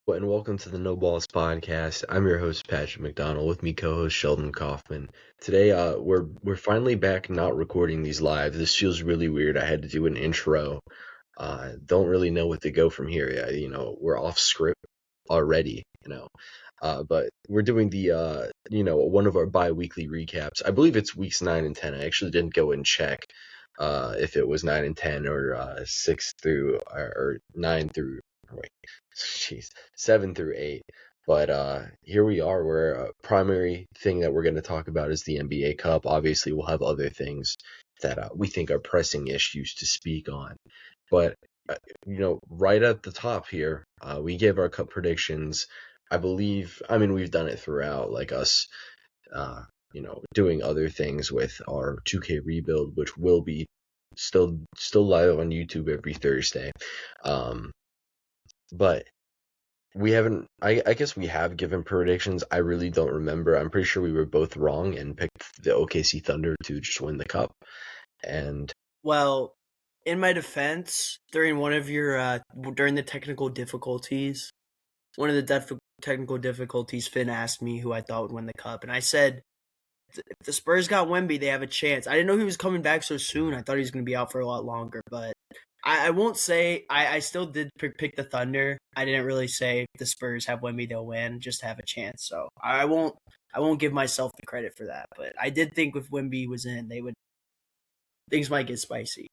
And welcome to the No Balls podcast. I'm your host Patrick McDonald. With me, co-host Sheldon Kaufman. Today, we're finally back, not recording these live. This feels really weird. I had to do an intro. Don't really know what to go from here. We're off script already. But we're doing the one of our bi-weekly recaps. I believe it's weeks 9 and 10. I actually didn't go and check if it was 9 and 10 or 6 through or 9 through. Wait, jeez, 7 through 8. But here we are. Where primary thing that we're going to talk about is the NBA Cup. Obviously, we'll have other things that we think are pressing issues to speak on. But right at the top here, we gave our cup predictions. I mean, we've done it throughout, like us, doing other things with our 2K rebuild, which will be still live on YouTube every Thursday. But we haven't. I guess we have given predictions. I really don't remember. I'm pretty sure we were both wrong and picked the OKC Thunder to just win the cup. And Well, in my defense, during one of your during the technical difficulties, one of the technical difficulties, Finn asked me who I thought would win the cup, and I said if the Spurs got Wemby, they have a chance. I didn't know he was coming back so soon. I thought he was going to be out for a lot longer, but I won't say I still did pick the Thunder. I didn't really say if the Spurs have Wemby, they'll win, just to have a chance. So I won't give myself the credit for that, but I did think if Wemby was in, things might get spicy.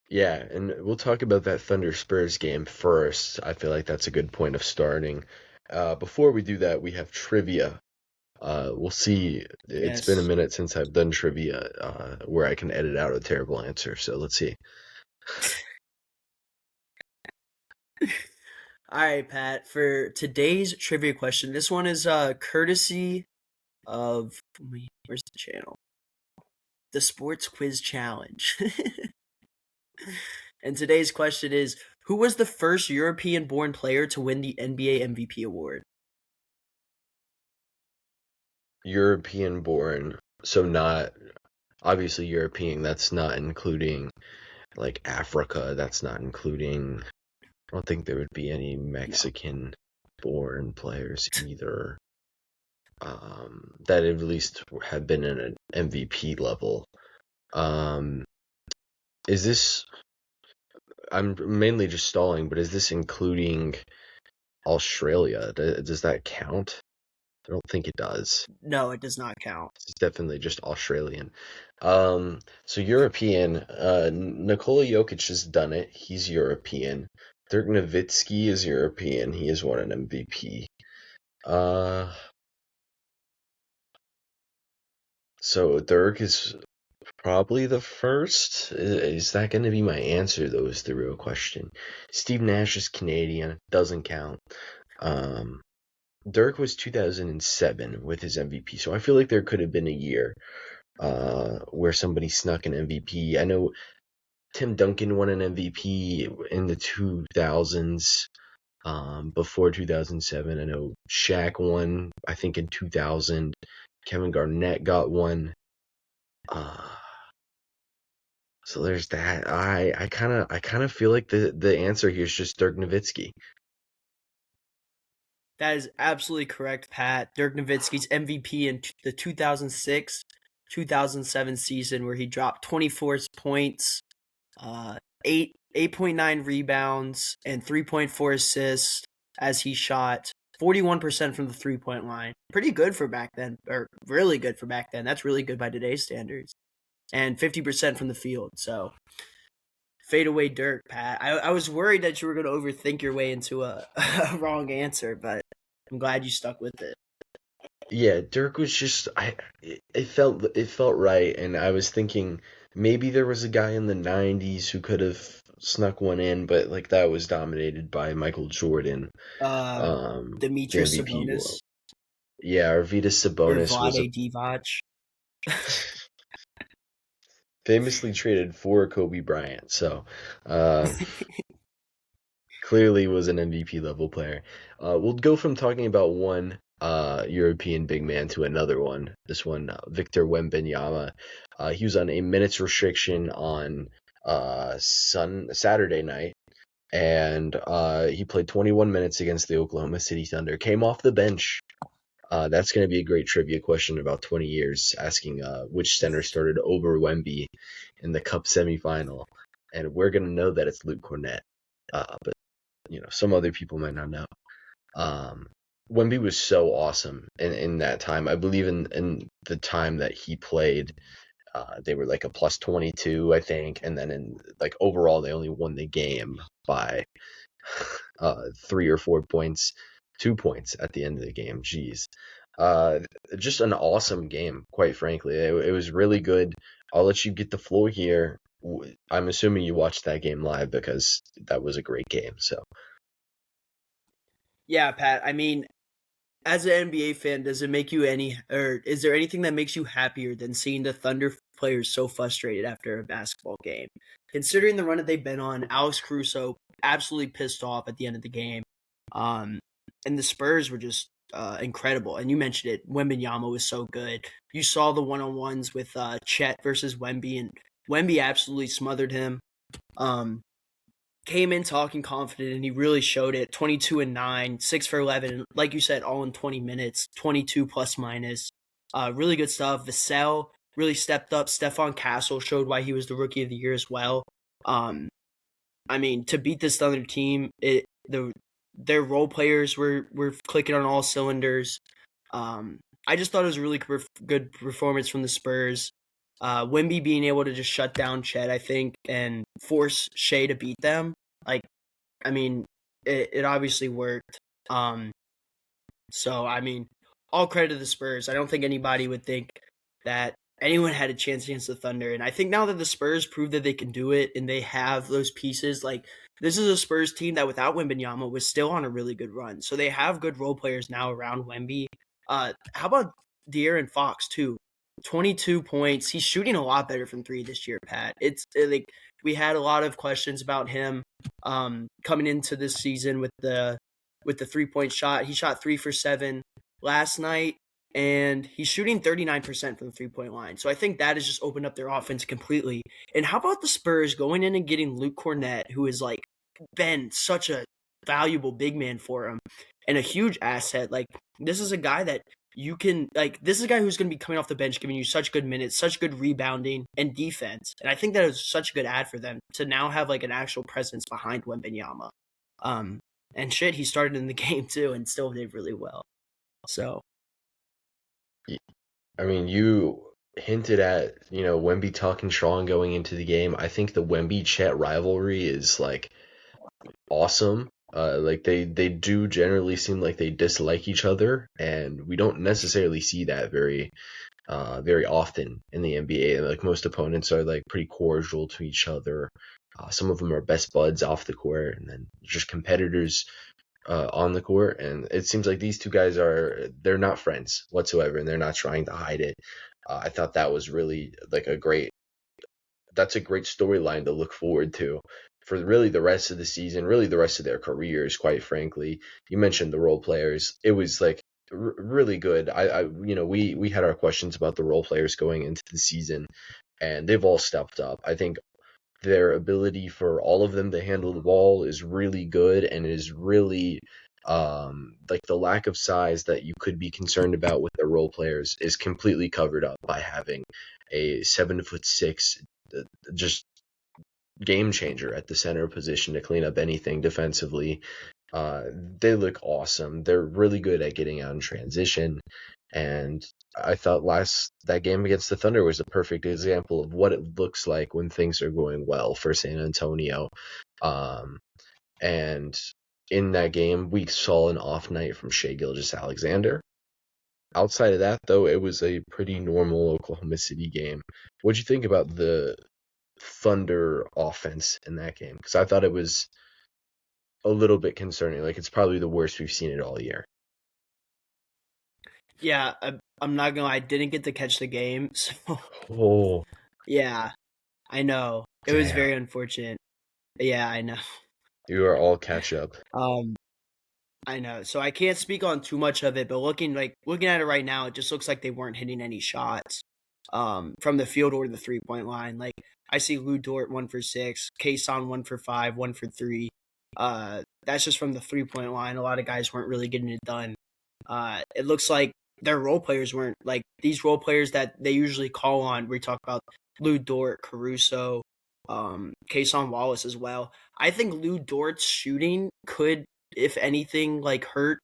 yeah, and we'll talk about that Thunder Spurs game first. I feel like that's a good point of starting. Before we do that, we have trivia. We'll see. It's been a Yes. minute since I've done trivia where I can edit out a terrible answer. So let's see. All right, Pat. For today's trivia question, this one is courtesy of where's the channel? The Sports Quiz Challenge. And today's question is: who was the first European-born player to win the NBA MVP award? European born, so not obviously European. That's not including like Africa. That's not including. I don't think there would be any Mexican born players either. That at least have been in an MVP level. Is this? I'm mainly just stalling, but is this including Australia? Does that count? I don't think it does. No, it does not count. It's definitely just Australian. So European. Nikola Jokic has done it. He's European. Dirk Nowitzki is European. He has won an MVP. So Dirk is probably the first. Is that going to be my answer, though, is the real question. Steve Nash is Canadian. Doesn't count. Dirk was 2007 with his MVP, so I feel like there could have been a year where somebody snuck an MVP. I know Tim Duncan won an MVP in the 2000s. Before 2007, I know Shaq won, I think, in 2000. Kevin Garnett got one. So there's that. I kind of feel like the answer here is just Dirk Nowitzki. That is absolutely correct, Pat. Dirk Nowitzki's MVP in the 2006-2007 season, where he dropped 24 points, 8.9 rebounds, and 3.4 assists as he shot 41% from the 3-point line. Pretty good for back then, or really good for back then. That's really good by today's standards. And 50% from the field. So fadeaway Dirk, Pat. I was worried that you were going to overthink your way into a wrong answer, but I'm glad you stuck with it. Yeah, Dirk was just it felt right, and I was thinking maybe there was a guy in the 90s who could have snuck one in, but like that was dominated by Michael Jordan. The Demetrius MVP. Sabonis Yeah, Arvydas or Sabonis was Vlade Divac. famously traded for Kobe Bryant, so clearly was an MVP level player. We'll go from talking about one European big man to another one. This one, Victor Wembanyama. He was on a minutes restriction on Saturday night. and he played 21 minutes against the Oklahoma City Thunder. Came off the bench. That's going to be a great trivia question in about 20 years, asking which center started over Wemby in the Cup semifinal, and we're going to know that it's Luke Cornett. But some other people might not know. Wemby was so awesome in that time. I believe in the time that he played, they were like a plus 22, I think, and then in like overall they only won the game by 3 or 4 points, 2 points at the end of the game. Jeez. Uh, just an awesome game, quite frankly. It was really good. I'll let you get the floor here. I'm assuming you watched that game live because that was a great game. So Yeah, Pat. I mean, as an NBA fan, does it make you or is there anything that makes you happier than seeing the Thunder players so frustrated after a basketball game? Considering the run that they've been on, Alex Caruso absolutely pissed off at the end of the game, um, and the Spurs were just incredible. And you mentioned it, Wembanyama was so good. You saw the one-on-ones with Chet versus Wemby, and Wemby absolutely smothered him. Um, Came in talking confident, and he really showed it. 22 and 9, 6 for 11, like you said, all in 20 minutes, 22 plus minus. Really good stuff. Vassell really stepped up. Stephon Castle showed why he was the rookie of the year as well. Um, I mean, to beat this Thunder team, their role players were clicking on all cylinders. I just thought it was a really good performance from the Spurs. Wemby being able to just shut down Chet, I think, and force Shea to beat them. Like, I mean, it obviously worked. So, I mean, all credit to the Spurs. I don't think anybody would think that anyone had a chance against the Thunder. And I think now that the Spurs prove that they can do it and they have those pieces, like, this is a Spurs team that without Wembanyama was still on a really good run. So they have good role players now around Wemby. How about De'Aaron Fox, too? 22 points. He's shooting a lot better from three this year, Pat. It's like we had a lot of questions about him coming into this season with the 3-point shot. He shot 3 for 7 last night, and he's shooting 39% from the 3-point line. So I think that has just opened up their offense completely. And how about the Spurs going in and getting Luke Cornett, who has like been such a valuable big man for him and a huge asset. Like, this is a guy that you can this is a guy who's going to be coming off the bench, giving you such good minutes, such good rebounding and defense. And I think that is such a good ad for them to now have like an actual presence behind Wembanyama. And shit, he started in the game too and still did really well. So, I mean, you hinted at, Wemby talking strong going into the game. I think the Wemby Chet rivalry is like awesome. Like they do generally seem like they dislike each other, and we don't necessarily see that very often in the NBA. Like most opponents are like pretty cordial to each other. Some of them are best buds off the court, and then just competitors on the court. And it seems like these two guys they're not friends whatsoever, and they're not trying to hide it. I thought that was really like that's a great storyline to look forward to for really the rest of the season, really the rest of their careers, quite frankly. You mentioned the role players. It was like really good. We had our questions about the role players going into the season, and they've all stepped up. I think their ability for all of them to handle the ball is really good, and is really like the lack of size that you could be concerned about with their role players is completely covered up by having a 7'6" just game changer at the center position to clean up anything defensively. They look awesome. They're really good at getting out in transition. And I thought that game against the Thunder was a perfect example of what it looks like when things are going well for San Antonio. And in that game, we saw an off night from Shai Gilgeous-Alexander. Outside of that, though, it was a pretty normal Oklahoma City game. What'd you think about the Thunder offense in that game? Because I thought it was a little bit concerning. Like, it's probably the worst we've seen it all year. yeah, I'm not gonna lie, I didn't get to catch the game. So, Oh, yeah, I know. It was damn. very unfortunate. Yeah, I know. You are all catch up. Um, I know. So I can't speak on too much of it, but looking at it right now, it just looks like they weren't hitting any shots from the field or the 3-point line. Like, I see Lou Dort 1 for 6, Kason 1 for 5, 1 for 3. That's just from the 3-point line. A lot of guys weren't really getting it done. It looks like their role players weren't like these role players that they usually call on. We talk about Lou Dort, Caruso, Kason Wallace as well. I think Lou Dort's shooting could, if anything, like hurt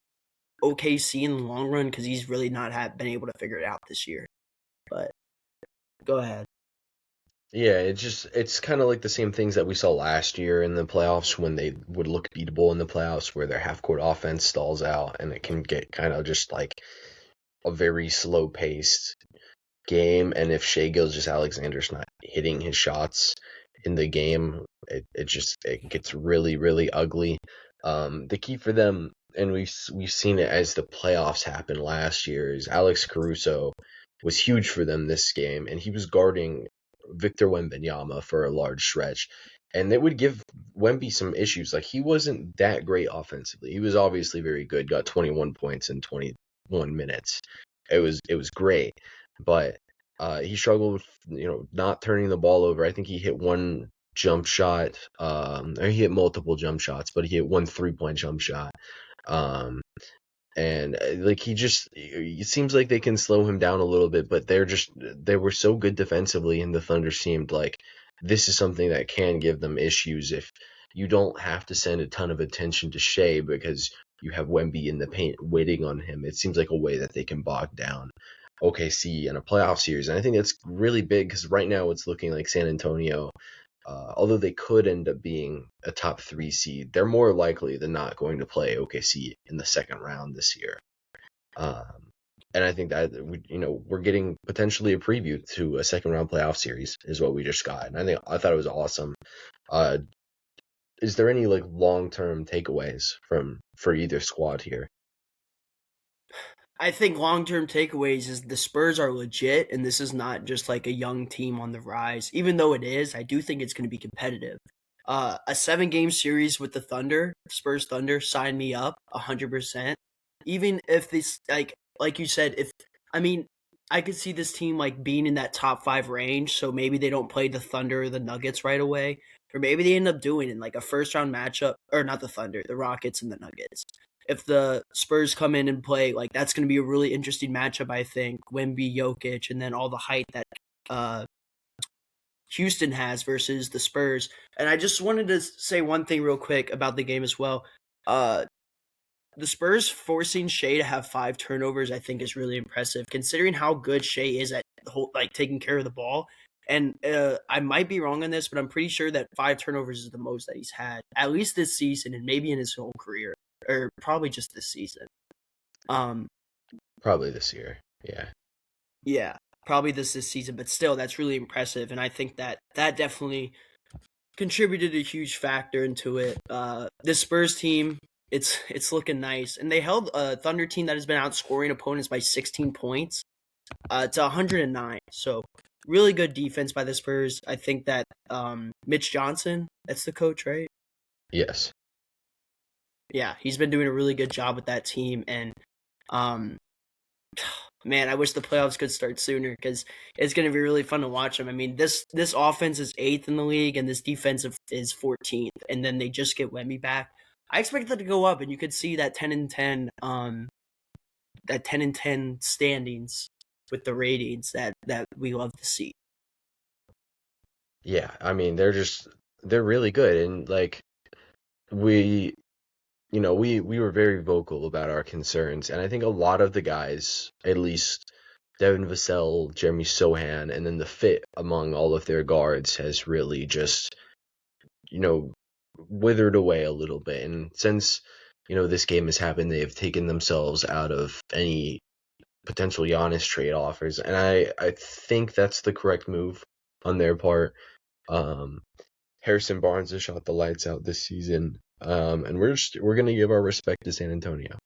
OKC in the long run because he's really not been able to figure it out this year. But go ahead. Yeah, it's kind of like the same things that we saw last year in the playoffs when they would look beatable in the playoffs, where their half-court offense stalls out and it can get kind of just like a very slow-paced game. And if Shai Gilgeous-Alexander's not hitting his shots in the game, it gets really, really ugly. The key for them, and we've seen it as the playoffs happened last year, is Alex Caruso was huge for them this game, and he was guarding Victor Wembanyama for a large stretch. And it would give Wemby some issues. Like, he wasn't that great offensively. He was obviously very good, got 21 points in 21 minutes. It was great. But he struggled with, not turning the ball over. I think he hit one jump shot. Or he hit multiple jump shots, but he hit one 3-point jump shot. And like it seems like they can slow him down a little bit, but they were so good defensively, and the Thunder seemed like this is something that can give them issues if you don't have to send a ton of attention to Shai because you have Wemby in the paint waiting on him. It seems like a way that they can bog down OKC in a playoff series, and I think it's really big because right now it's looking like San Antonio. Although they could end up being a top 3 seed, they're more likely than not going to play OKC in the second round this year. And I think that we're getting potentially a preview to a second round playoff series is what we just got, and I thought it was awesome. Is there any like long term takeaways for either squad here? I think long-term takeaways is the Spurs are legit, and this is not just like a young team on the rise. Even though it is, I do think it's going to be competitive. A 7-game series with the Thunder, Spurs Thunder, sign me up 100%. Even if this, like you said, I could see this team like being in that top 5 range. So maybe they don't play the Thunder or the Nuggets right away, or maybe they end up doing it in like a first-round matchup, or not the Thunder, the Rockets and the Nuggets. If the Spurs come in and play, like that's going to be a really interesting matchup, I think. Wemby, Jokic, and then all the height that Houston has versus the Spurs. And I just wanted to say one thing real quick about the game as well. The Spurs forcing Shai to have 5 turnovers, I think, is really impressive, considering how good Shai is at taking care of the ball. And I might be wrong on this, but I'm pretty sure that 5 turnovers is the most that he's had, at least this season, and maybe in his whole career. Or probably just this season. Probably this year, yeah. Yeah, probably this season, but still, that's really impressive, and I think that definitely contributed a huge factor into it. This Spurs team, it's looking nice, and they held a Thunder team that has been outscoring opponents by 16 points to 109. So really good defense by the Spurs. I think that Mitch Johnson, that's the coach, right? Yes. Yeah, he's been doing a really good job with that team, and man, I wish the playoffs could start sooner because it's going to be really fun to watch them. I mean, this offense is 8th in the league, and this defensive is 14th, and then they just get Wemby back. I expect that to go up, and you could see that 10-10, that 10-10 standings with the ratings that we love to see. Yeah, I mean they're really good, and like we were very vocal about our concerns, and I think a lot of the guys, at least Devin Vassell, Jeremy Sohan, and then the fit among all of their guards has really just, withered away a little bit. And since, this game has happened, they have taken themselves out of any potential Giannis trade offers, and I think that's the correct move on their part. Harrison Barnes has shot the lights out this season. And we're gonna give our respect to San Antonio.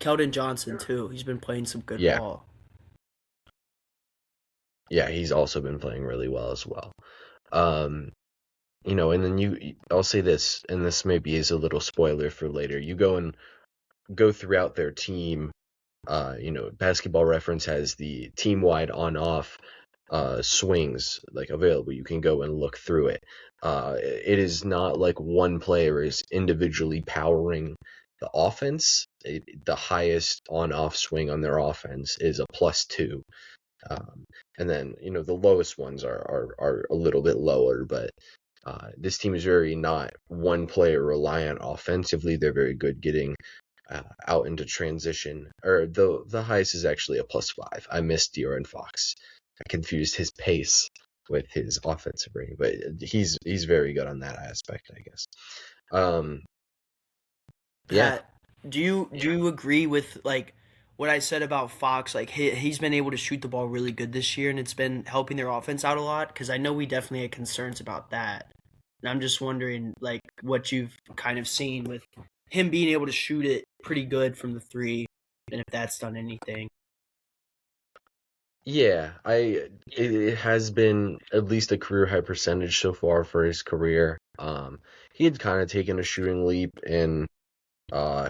Keldon Johnson too. He's been playing some good ball. Yeah, he's also been playing really well as well. And then I'll say this, and this maybe is a little spoiler for later. You go throughout their team. Basketball Reference has the team-wide on-off swings like available. You can go and look through it. It is not like one player is individually powering the offense. The highest on-off swing on their offense is a +2. Um, and then, the lowest ones are a little bit lower, but this team is very not one player reliant offensively. They're very good getting out into transition. Or the highest is actually a +5. I missed De'Aaron Fox. I confused his pace with his offensive rating, but he's very good on that aspect, I guess. Um, yeah, Pat, do you agree with like what I said about Fox? Like he's been able to shoot the ball really good this year, and it's been helping their offense out a lot. Because I know we definitely had concerns about that, and I'm just wondering like what you've kind of seen with him being able to shoot it pretty good from the three, and if that's done anything. yeah. It has been at least a career high percentage so far for his career. He had kind of taken a shooting leap in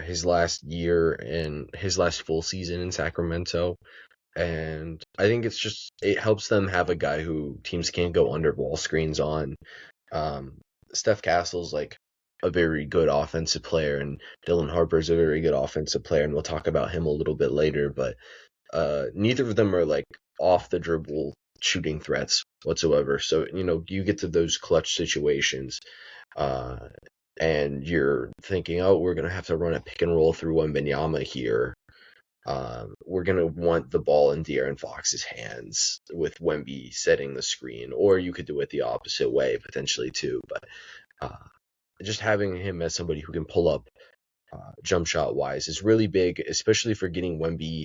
his last year and his last full season in Sacramento. And I think it helps them have a guy who teams can't go under ball screens on. Um, Steph Castle's like a very good offensive player, and Dylan Harper's a very good offensive player, and we'll talk about him a little bit later. But neither of them are like off the dribble shooting threats whatsoever. So you get to those clutch situations, uh, and you're thinking, oh, we're gonna have to run a pick and roll through Wembanyama here. We're going to want the ball in De'Aaron Fox's hands with Wemby setting the screen, or you could do it the opposite way potentially too. But uh, just having him as somebody who can pull up jump shot wise is really big, especially for getting Wemby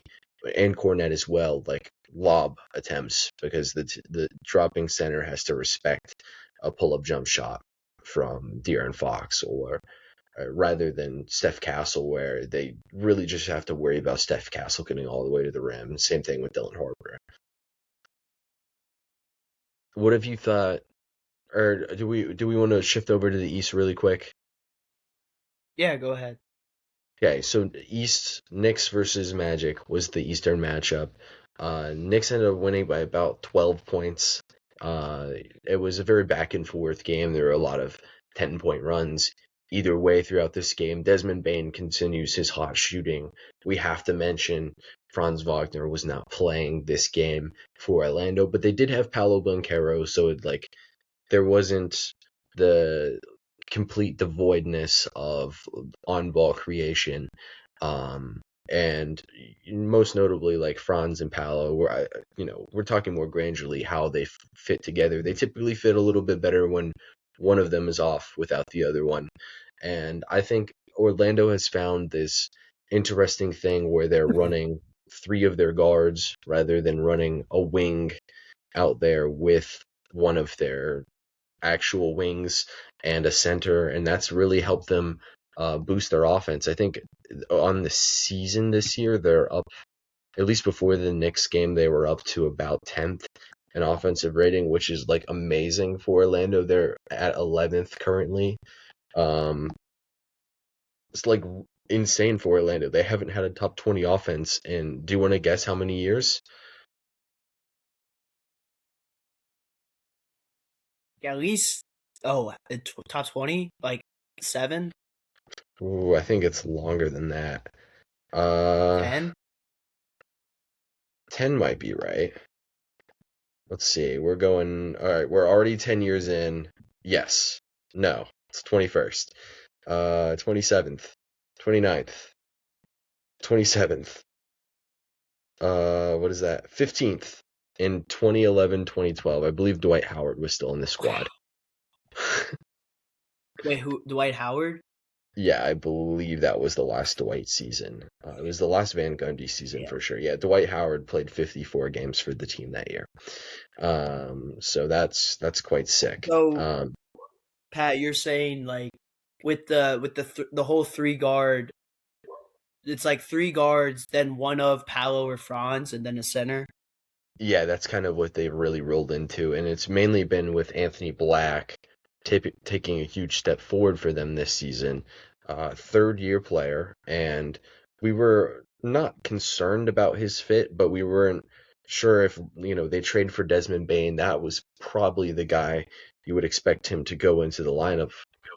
and Cornet as well, like lob attempts, because the dropping center has to respect a pull up jump shot from De'Aaron Fox, or rather than Steph Castle, where they really just have to worry about Steph Castle getting all the way to the rim. Same thing with Dylan Harper. What have you thought? Or do we want to shift over to the East really quick? Yeah, go ahead. Okay, so East Knicks versus Magic was the Eastern matchup. Knicks ended up winning by about 12 points. It was a very back and forth game. There were a lot of 10-point runs either way throughout this game. Desmond Bane continues his hot shooting. We have to mention Franz Wagner was not playing this game for Orlando, but they did have Paolo Banchero, so there wasn't the complete devoidness of on-ball creation. Um, and most notably, like Franz and Paolo, we're talking more granularly how they fit together. They typically fit a little bit better when one of them is off without the other one. And I think Orlando has found this interesting thing where they're running three of their guards rather than running a wing out there with one of their actual wings and a center, and that's really helped them boost their offense. I think on the season this year, they're up, at least before the Knicks game, they were up to about 10th in offensive rating, which is like amazing for Orlando. They're at 11th currently. Um, it's like insane for Orlando. They haven't had a top 20 offense in, do you want to guess how many years? Yeah, at least top 20, like 7, Ooh, I think it's longer than that. Uh, 10. 10 might be right. Let's see. We're going. All right. We're already 10 years in. Yes. No. It's 21st. 27th. 29th. 27th. What is that? 15th. In 2011, 2012. I believe Dwight Howard was still in the Wow. squad. Wait, who? Dwight Howard? Yeah, I believe that was the last Dwight season. It was the last Van Gundy season Yeah. for sure. Yeah, Dwight Howard played 54 games for the team that year. So that's quite sick. So Pat, you're saying like with the whole three guard, it's like three guards, then one of Paolo or Franz, and then a center. Yeah, that's kind of what they've really rolled into, and it's mainly been with Anthony Black taking a huge step forward for them this season. Third year player, and we were not concerned about his fit, but we weren't sure if they trade for Desmond Bane. That was probably the guy you would expect him to go into the lineup.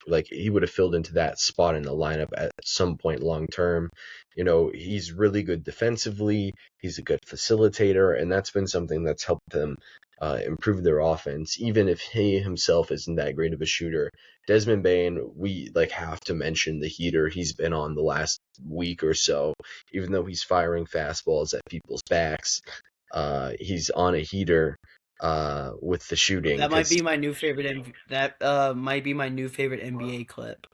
Like he would have filled into that spot in the lineup at some point long term. He's really good defensively. He's a good facilitator, and that's been something that's helped them improve their offense, even if he himself isn't that great of a shooter. Desmond Bane, we have to mention the heater he's been on the last week or so. Even though he's firing fastballs at people's backs, he's on a heater with the shooting That might because be my new favorite. Might be my new favorite NBA clip.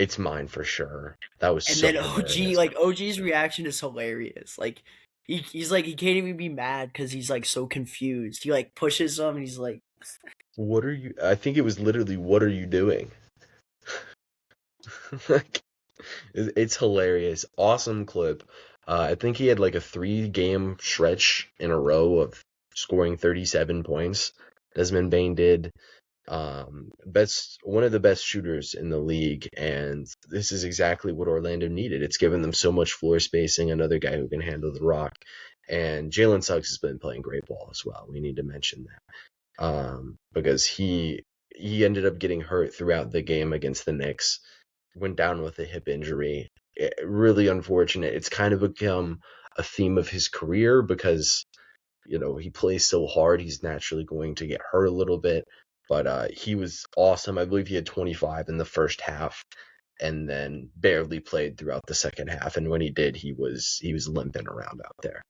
it's mine for sure. That was And so then OG, hilarious. like OG's reaction is hilarious. Like he's like he can't even be mad because he's like so confused. He like pushes him and he's like, What are you? I think it was literally, "What are you doing?" Like, it's hilarious. Awesome clip. I think he had like a 3-game stretch in a row of scoring 37 points. Desmond Bane did. One of the best shooters in the league, and this is exactly what Orlando needed. It's given them so much floor spacing, another guy who can handle the rock, and Jalen Suggs has been playing great ball as well. We need to mention that because he ended up getting hurt throughout the game against the Knicks, went down with a hip injury. Really unfortunate. It's kind of become a theme of his career because he plays so hard, he's naturally going to get hurt a little bit. But he was awesome. I believe he had 25 in the first half, and then barely played throughout the second half. And when he did, he was limping around out there.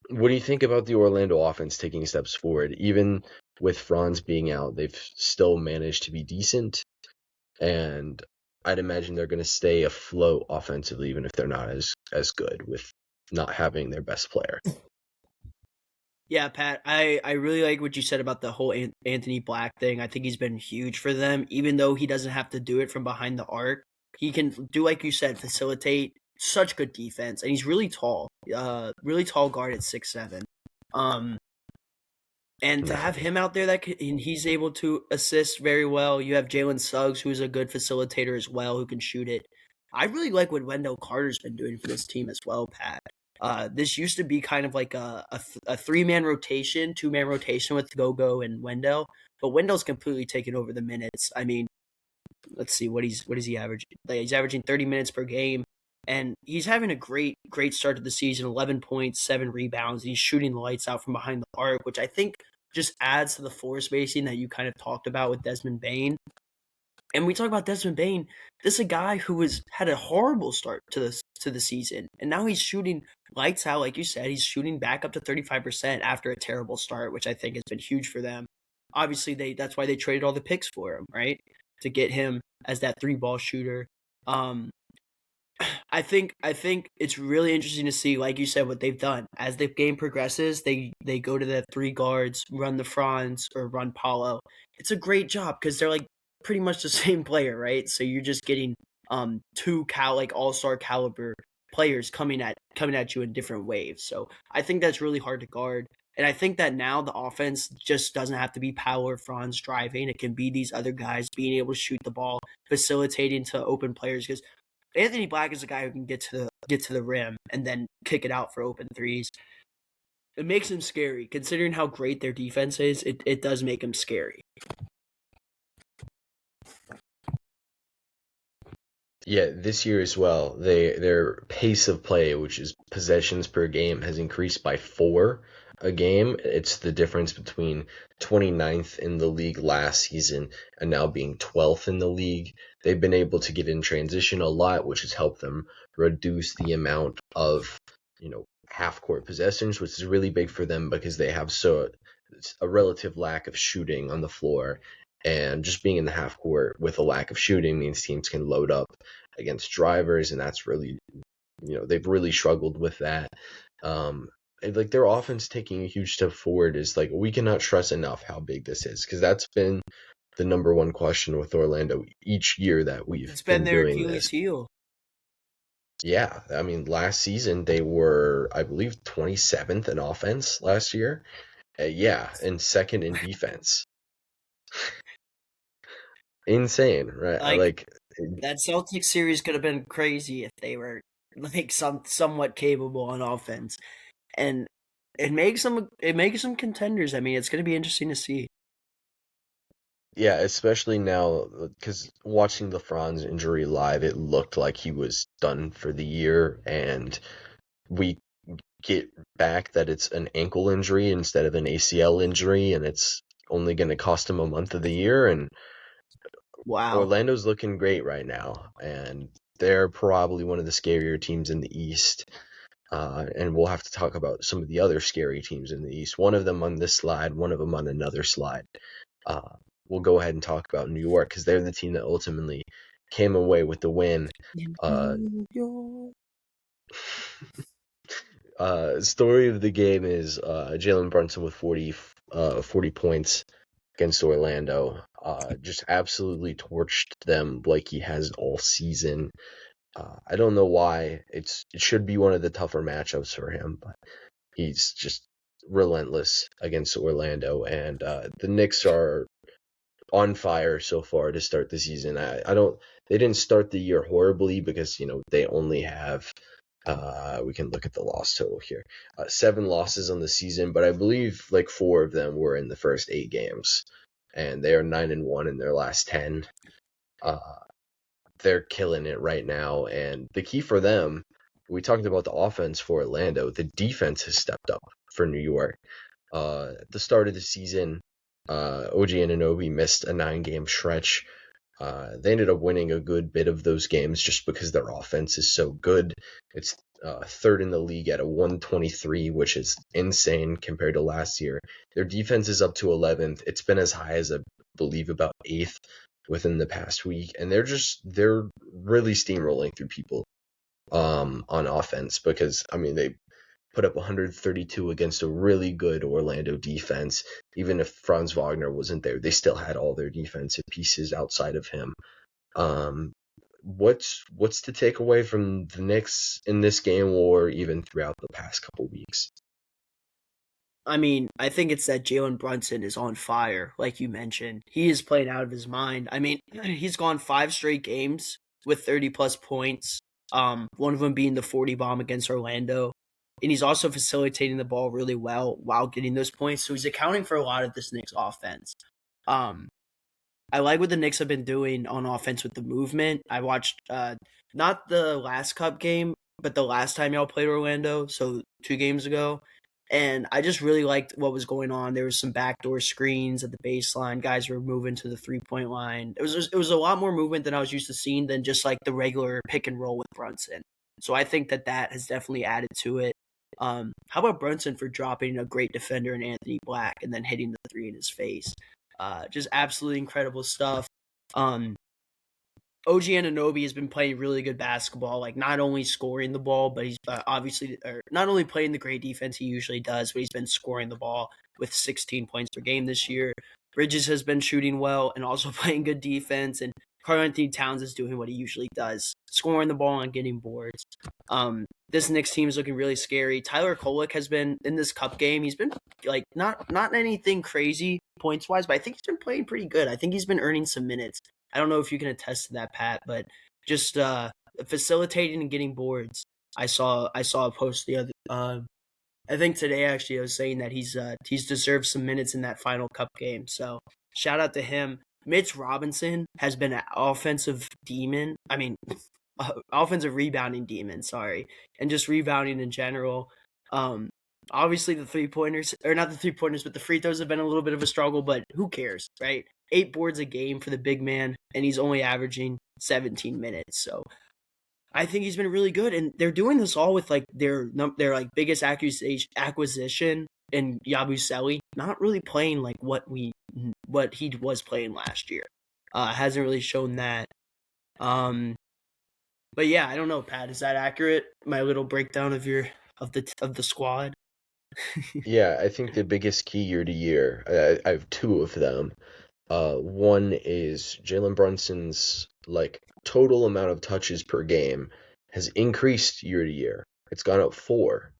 What do you think about the Orlando offense taking steps forward? Even with Franz being out, they've still managed to be decent, and I'd imagine they're going to stay afloat offensively, even if they're not as good with not having their best player. yeah, Pat, I really like what you said about the whole Anthony Black thing. I think he's been huge for them, even though he doesn't have to do it from behind the arc. He can do, like you said, facilitate. Such good defense, and he's really tall. Really tall guard at 6'7". And to have Nice. him out there and he's able to assist very well. You have Jalen Suggs, who's a good facilitator as well, who can shoot it. I really like what Wendell Carter's been doing for this team as well, Pat. This used to be kind of like a 3-man rotation, 2-man rotation with Gogo and Wendell, but Wendell's completely taken over the minutes. I mean, let's see what is he averaging? Like, he's averaging 30 minutes per game, and he's having a great start to the season. 11 points, 7 rebounds. He's shooting the lights out from behind the arc, which I think just adds to the floor spacing that you kind of talked about with Desmond Bane. And we talk about Desmond Bane. This is a guy who had a horrible start to the season, and now he's shooting lights out, like you said. He's shooting back up to 35% after a terrible start, which I think has been huge for them. Obviously, that's why they traded all the picks for him, right? To get him as that 3-ball shooter. Um, I think it's really interesting to see, like you said, what they've done. As the game progresses, they go to the 3 guards, run the Franz or run Paulo. It's a great job because they're like pretty much the same player, right? So you're just getting 2 all-star caliber players coming at you in different waves. So I think that's really hard to guard. And I think that now the offense just doesn't have to be Powell or Franz driving. It can be these other guys being able to shoot the ball, facilitating to open players. Because Anthony Black is a guy who can get to the rim and then kick it out for open threes. It makes him scary. Considering how great their defense is, it does make him scary. Yeah, this year as well, their pace of play, which is possessions per game, has increased by 4 a game. It's the difference between 29th in the league last season and now being 12th in the league. They've been able to get in transition a lot, which has helped them reduce the amount of, half-court possessions, which is really big for them because they have a relative lack of shooting on the floor. And just being in the half court with a lack of shooting means teams can load up against drivers, and that's really, they've really struggled with that. Like their offense taking a huge step forward is like, we cannot stress enough how big this is, because that's been the number one question with Orlando each year that we've It's been been their doing Achilles this. heel. Yeah, I mean, last season they were, I believe, 27th in offense last year. Yeah, and second in defense. Insane, right? Like that Celtics series could have been crazy if they were like somewhat capable on offense. And it makes them contenders. I mean, it's going to be interesting to see. Yeah, especially now because watching the Franz injury live, it looked like he was done for the year, and we get back that it's an ankle injury instead of an ACL injury, and it's only going to cost him a month of the year. And Wow. Orlando's looking great right now, and they're probably one of the scarier teams in the East. And we'll have to talk about some of the other scary teams in the East. One of them on this slide, one of them on another slide. Uh, we'll go ahead and talk about New York because they're the team that ultimately came away with the win. Uh, Story of the game is Jalen Brunson with 40 points against Orlando. Just absolutely torched them like he has all season. I don't know why. It should be one of the tougher matchups for him, but he's just relentless against Orlando. And the Knicks are on fire so far to start the season. I don't. They didn't start the year horribly because they only have. We can look at the loss total here. 7 losses on the season, but I believe like 4 of them were in the first 8 games, and they are 9-1 in their last 10. Uh, they're killing it right now, and the key for them. We talked about the offense for Orlando. The defense has stepped up for New York. At the start of the season, OG Anunoby missed a 9-game stretch. They ended up winning a good bit of those games just because their offense is so good. It's third in the league at a 123, which is insane compared to last year. Their defense is up to 11th. It's been as high as I believe about 8th within the past week, and they're really steamrolling through people on offense because they put up 132 against a really good Orlando defense. Even if Franz Wagner wasn't there, they still had all their defensive pieces outside of him. What's to take away from the Knicks in this game or even throughout the past couple weeks? I mean, I think it's that Jalen Brunson is on fire, like you mentioned. He is playing out of his mind. I mean, he's gone 5 straight games with 30 plus points. One of them being the 40 bomb against Orlando. And he's also facilitating the ball really well while getting those points. So he's accounting for a lot of this Knicks offense. Um, I like what the Knicks have been doing on offense with the movement. I watched not the last Cup game, but the last time y'all played Orlando, so 2 games ago. And I just really liked what was going on. There was some backdoor screens at the baseline. Guys were moving to the 3-point line. It was a lot more movement than I was used to seeing than just like the regular pick and roll with Brunson. So I think that has definitely added to it. How about Brunson for dropping a great defender in Anthony Black and then hitting the 3 in his face? Just absolutely incredible stuff. Um, OG Anunoby has been playing really good basketball, like not only scoring the ball, but he's obviously not only playing the great defense he usually does, but he's been scoring the ball with 16 points per game this year. Bridges has been shooting well and also playing good defense, and Karl-Anthony Towns is doing what he usually does, scoring the ball and getting boards. This Knicks team is looking really scary. Tyler Kolek has been in this Cup game. He's been like not anything crazy points wise, but I think he's been playing pretty good. I think he's been earning some minutes. I don't know if you can attest to that, Pat, but just facilitating and getting boards. I saw a post the other. I think today actually I was saying that he's deserved some minutes in that final Cup game. So shout out to him. Mitch Robinson has been an offensive demon. I mean, offensive rebounding demon. Sorry, and just rebounding in general. Obviously the 3-pointers, or not the 3-pointers, but the free throws have been a little bit of a struggle. But who cares, right? 8 boards a game for the big man, and he's only averaging 17 minutes. So I think he's been really good, and they're doing this all with like their like biggest acquisition in Yabusele, not really playing like what he was playing last year. Hasn't really shown that. But yeah, I don't know, Pat. Is that accurate? My little breakdown of the squad. Yeah, I think the biggest key year to year, I have 2 of them. One is Jalen Brunson's like total amount of touches per game has increased year to year. It's gone up 4,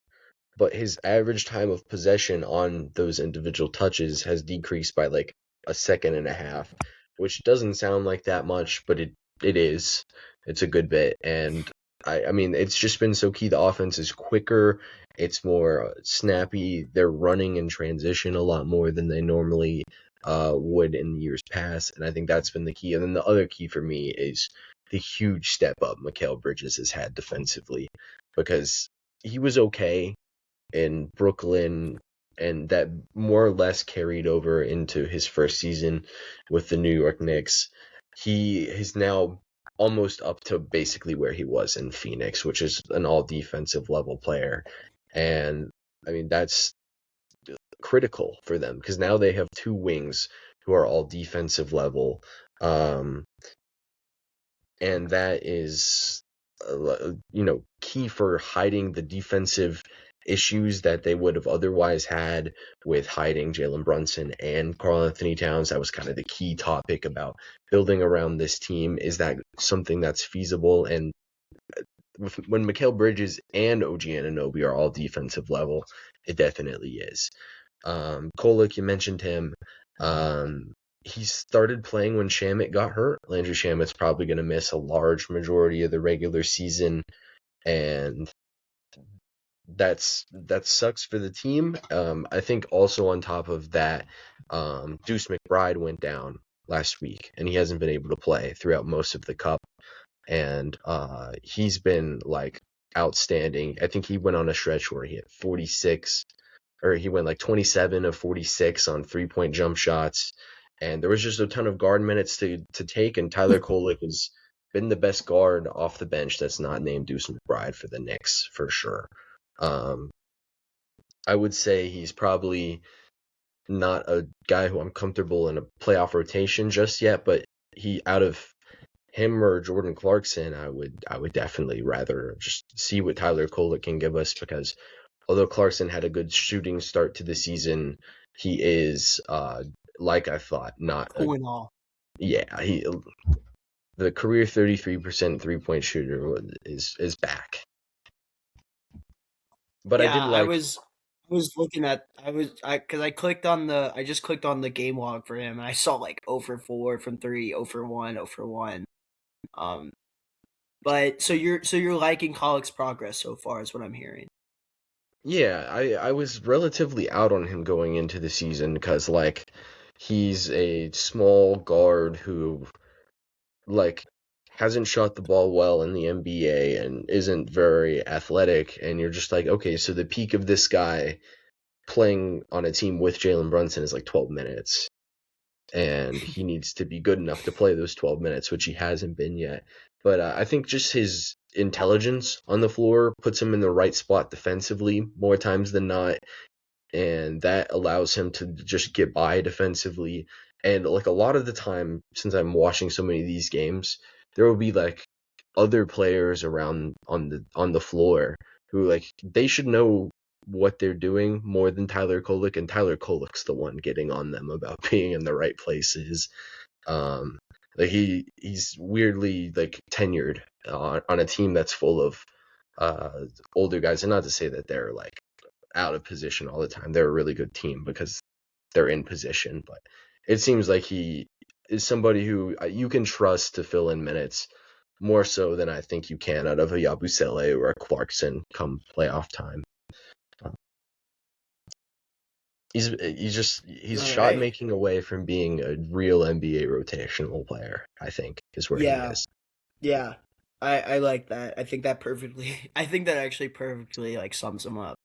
but his average time of possession on those individual touches has decreased by like a second and a half, which doesn't sound like that much, but it is. It's a good bit. And I mean, it's just been so key. The offense is quicker. It's more snappy. They're running in transition a lot more than they normally would in years past, and I think that's been the key. And then the other key for me is the huge step up Mikal Bridges has had defensively, because he was okay in Brooklyn, and that more or less carried over into his first season with the New York Knicks. He is now almost up to basically where he was in Phoenix, which is an all defensive level player. And I mean, that's critical for them because now they have two wings who are all defensive level. Um, and that is, key for hiding the defensive issues that they would have otherwise had with hiding Jalen Brunson and Karl Anthony Towns. That was kind of the key topic about building around this team. Is that something that's feasible? And when Mikal Bridges and OG Anunoby are all defensive level, it definitely is. Kolek, you mentioned him. He started playing when Shamet got hurt. Landry Shamet's probably going to miss a large majority of the regular season, and that sucks for the team. I think also on top of that, Deuce McBride went down last week, and he hasn't been able to play throughout most of the cup. And he's been like outstanding. I think he went on a stretch where he had 46, or he went like 27 of 46 on 3-point jump shots, and there was just a ton of guard minutes to take. And Tyler Kolek has been the best guard off the bench that's not named Deuce McBride for the Knicks for sure. I would say he's probably not a guy who I'm comfortable in a playoff rotation just yet, but he, out of him or Jordan Clarkson, I would definitely rather just see what Tyler Kolek can give us, because although Clarkson had a good shooting start to the season, he is, like I thought, not a, Pulling off. yeah, the career 33% 3-point shooter is back. But I did Yeah, I like, was looking at because I just clicked on the game log for him and I saw like 0 for 4 from 3, 0 for 1, 0 for 1. But so you're liking Kolek's progress so far is what I'm hearing. yeah, I was relatively out on him going into the season because, like, he's a small guard who, like, hasn't shot the ball well in the NBA and isn't very athletic, and you're just like, okay, so the peak of this guy playing on a team with Jalen Brunson is like 12 minutes, and he needs to be good enough to play those 12 minutes, which he hasn't been yet. But I think just his intelligence on the floor puts him in the right spot defensively more times than not, and that allows him to just get by defensively. And like a lot of the time, since I'm watching so many of these games, there will be like other players around on the floor who, like, they should know what they're doing more than Tyler Kolek, and Tyler Kolek's the one getting on them about being in the right places. Like he's weirdly like tenured on a team that's full of older guys, and not to say that they're like out of position all the time. They're a really good team because they're in position, but it seems like he is somebody who you can trust to fill in minutes more so than I think you can out of a Yabusele or a Clarkson come playoff time. He's All shot right. making away from being a real NBA rotational player, I think, is where he Yeah. is. Yeah. I like that. I think that perfectly I think that actually perfectly like sums him up.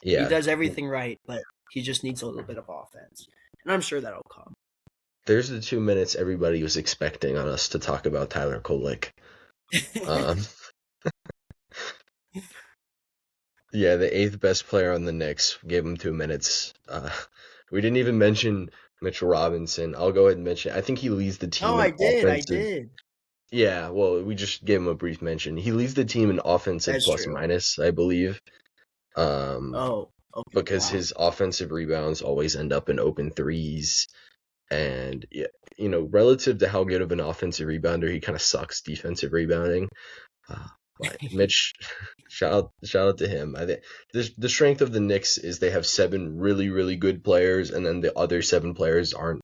He Yeah, does everything right, but he just needs a little bit of offense. And I'm sure that'll come. there's the 2 minutes everybody was expecting on us to talk about Tyler Kolek. Um, yeah, the eighth best player on the Knicks, gave him 2 minutes. We didn't even mention Mitchell Robinson. I'll go ahead and mention. I think he leads the No, team in I did. I offensive. did. Yeah, well, we just gave him a brief mention. He leads the team in offensive That's plus true. minus, I believe. Um, Oh, okay. because Wow. his offensive rebounds always end up in open threes. And, yeah, relative to how good of an offensive rebounder, he kind of sucks defensive rebounding. But Mitch, shout out to him. I think the strength of the Knicks is they have 7 really, really good players, and then the other 7 players aren't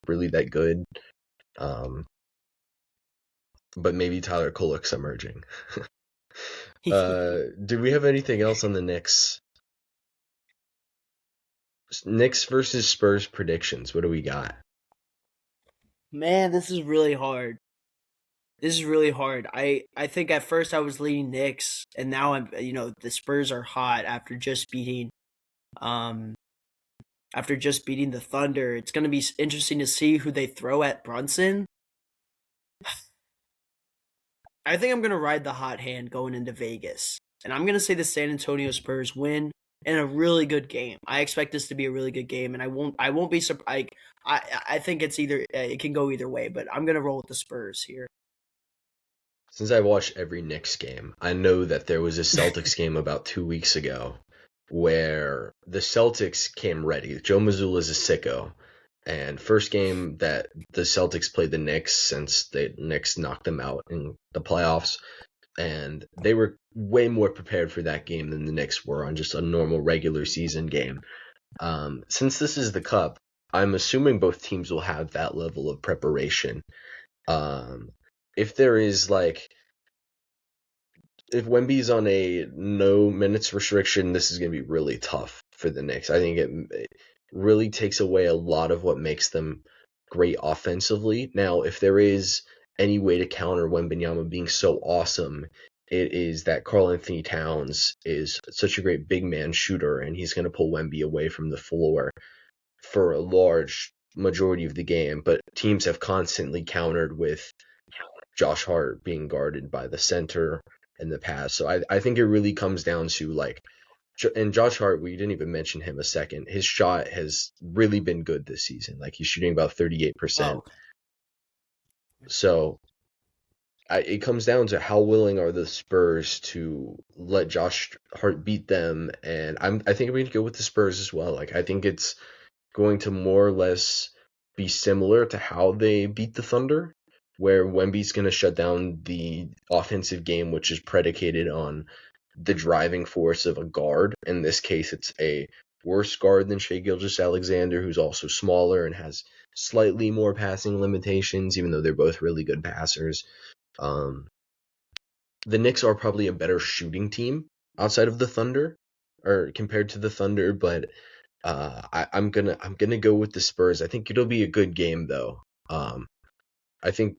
really that good. Um, but maybe Tyler Kolek's emerging. Do we have anything else on the Knicks? Knicks versus Spurs predictions. What do we got? Man, this is really hard. This is really hard. I think at first I was leaning Knicks, and now the Spurs are hot um after just beating the Thunder. It's going to be interesting to see who they throw at Brunson. I think I'm going to ride the hot hand going into Vegas, and I'm going to say the San Antonio Spurs win in a really good game. I expect this to be a really good game, and I won't be surprised. I think it can go either way, but I'm going to roll with the Spurs here. Since I watched every Knicks game, I know that there was a Celtics game about 2 weeks ago where the Celtics came ready. Joe Mazzulla's a sicko. And first game that the Celtics played the Knicks since the Knicks knocked them out in the playoffs. And they were way more prepared for that game than the Knicks were on just a normal regular season game. Since this is the Cup, I'm assuming both teams will have that level of preparation. If there is if Wemby's on a no minutes restriction, this is going to be really tough for the Knicks. I think it really takes away a lot of what makes them great offensively. Now, if there is any way to counter Wembanyama being so awesome, it is that Karl Anthony Towns is such a great big man shooter, and he's going to pull Wemby away from the floor for a large majority of the game. But teams have constantly countered with Josh Hart being guarded by the center in the past. So I think it really comes down to and Josh Hart, we didn't even mention him a second. His shot has really been good this season. He's shooting about 38%. Oh, So it comes down to how willing are the Spurs to let Josh Hart beat them. And I think I'm going to go with the Spurs as well. I think it's going to more or less be similar to how they beat the Thunder, where Wemby's going to shut down the offensive game, which is predicated on the driving force of a guard. In this case, it's a worse guard than Shai Gilgeous-Alexander, who's also smaller and has slightly more passing limitations, even though they're both really good passers. The Knicks are probably a better shooting team outside of the Thunder, or compared to the Thunder, but I'm gonna go with the Spurs. I think it'll be a good game, though. I think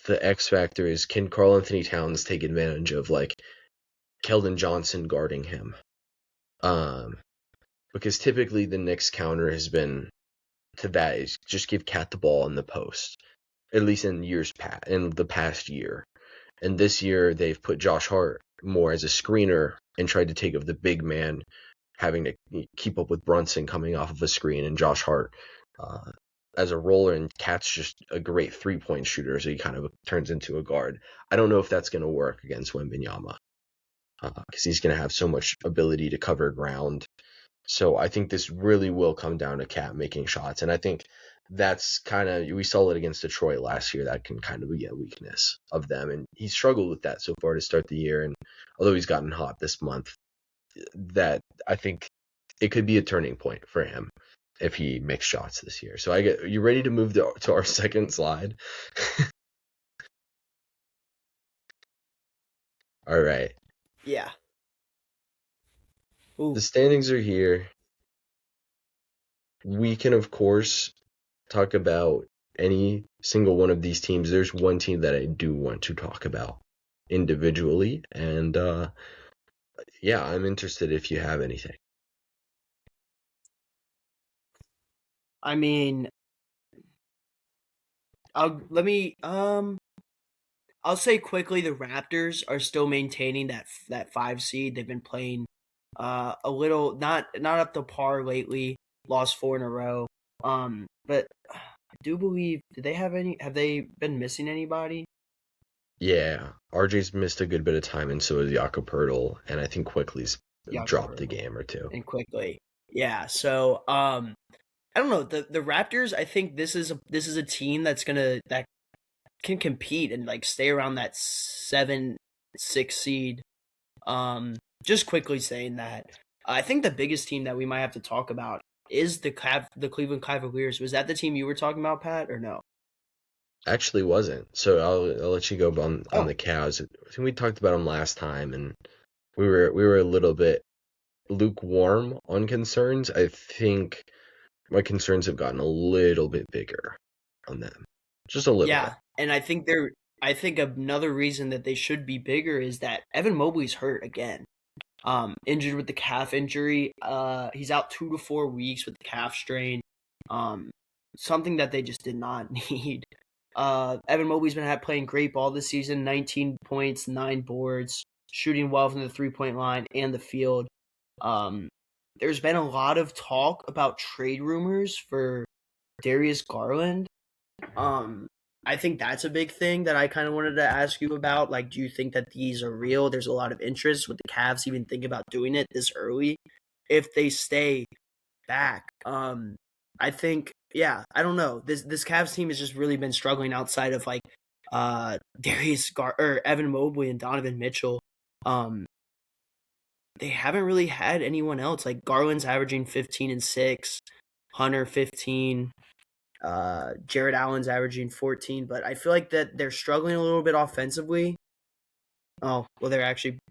the X factor is, can Karl Anthony Towns take advantage of Keldon Johnson guarding him? Because typically the Knicks counter has been to that is just give Cat the ball in the post, at least in the past year. And this year they've put Josh Hart more as a screener and tried to take of the big man, having to keep up with Brunson coming off of a screen, and Josh Hart as a roller, and Cat's just a great three-point shooter, so he kind of turns into a guard. I don't know if that's going to work against Wembanyama, because he's going to have so much ability to cover ground. So I think this really will come down to Cat making shots, and I think that's we saw it against Detroit last year. That can kind of be a weakness of them, and he struggled with that so far to start the year. And although he's gotten hot this month, that I think it could be a turning point for him if he makes shots this year. So you ready to move to our second slide? All right. yeah. Ooh. The standings are here. We can, of course, talk about any single one of these teams. There's one team that I do want to talk about individually, and yeah, I'm interested if you have anything. I mean, I'll say quickly the Raptors are still maintaining that 5 seed. They've been playing a little not up to par lately. Lost 4 in a row. But I do believe have they been missing anybody? Yeah, RJ's missed a good bit of time, and so has Jakob Poeltl, and I think Quickly's dropped a game or two. And quickly. Yeah, so I don't know. The Raptors, I think this is a team that can compete and stay around that 7-6 seed. Just quickly saying that. I think the biggest team that we might have to talk about is the Cleveland Cavaliers. Was that the team you were talking about, Pat, or no? Actually wasn't. So I'll let you go on Oh, the Cavs. I think we talked about them last time, and we were a little bit lukewarm on concerns. I think my concerns have gotten a little bit bigger on them, just a little bit. yeah, and I think another reason that they should be bigger is that Evan Mobley's hurt again. Injured with the calf injury. He's out 2 to 4 weeks with the calf strain. Um, Something that they just did not need. Evan Mobley's been playing great ball this season. 19 points, 9 boards, shooting well from the 3 point line and the field. Um, there's been a lot of talk about trade rumors for Darius Garland. Um, I think that's a big thing that I kind of wanted to ask you about. Like, do you think that these are real? There's a lot of interest. Would the Cavs even think about doing it this early if they stay back? I think, yeah, I don't know. This Cavs team has just really been struggling outside of like or Evan Mobley and Donovan Mitchell. Um, they haven't really had anyone else. Like Garland's averaging 15 and 6, Hunter 15, Jared Allen's averaging 14, but I feel like that they're struggling a little bit offensively. Oh, well,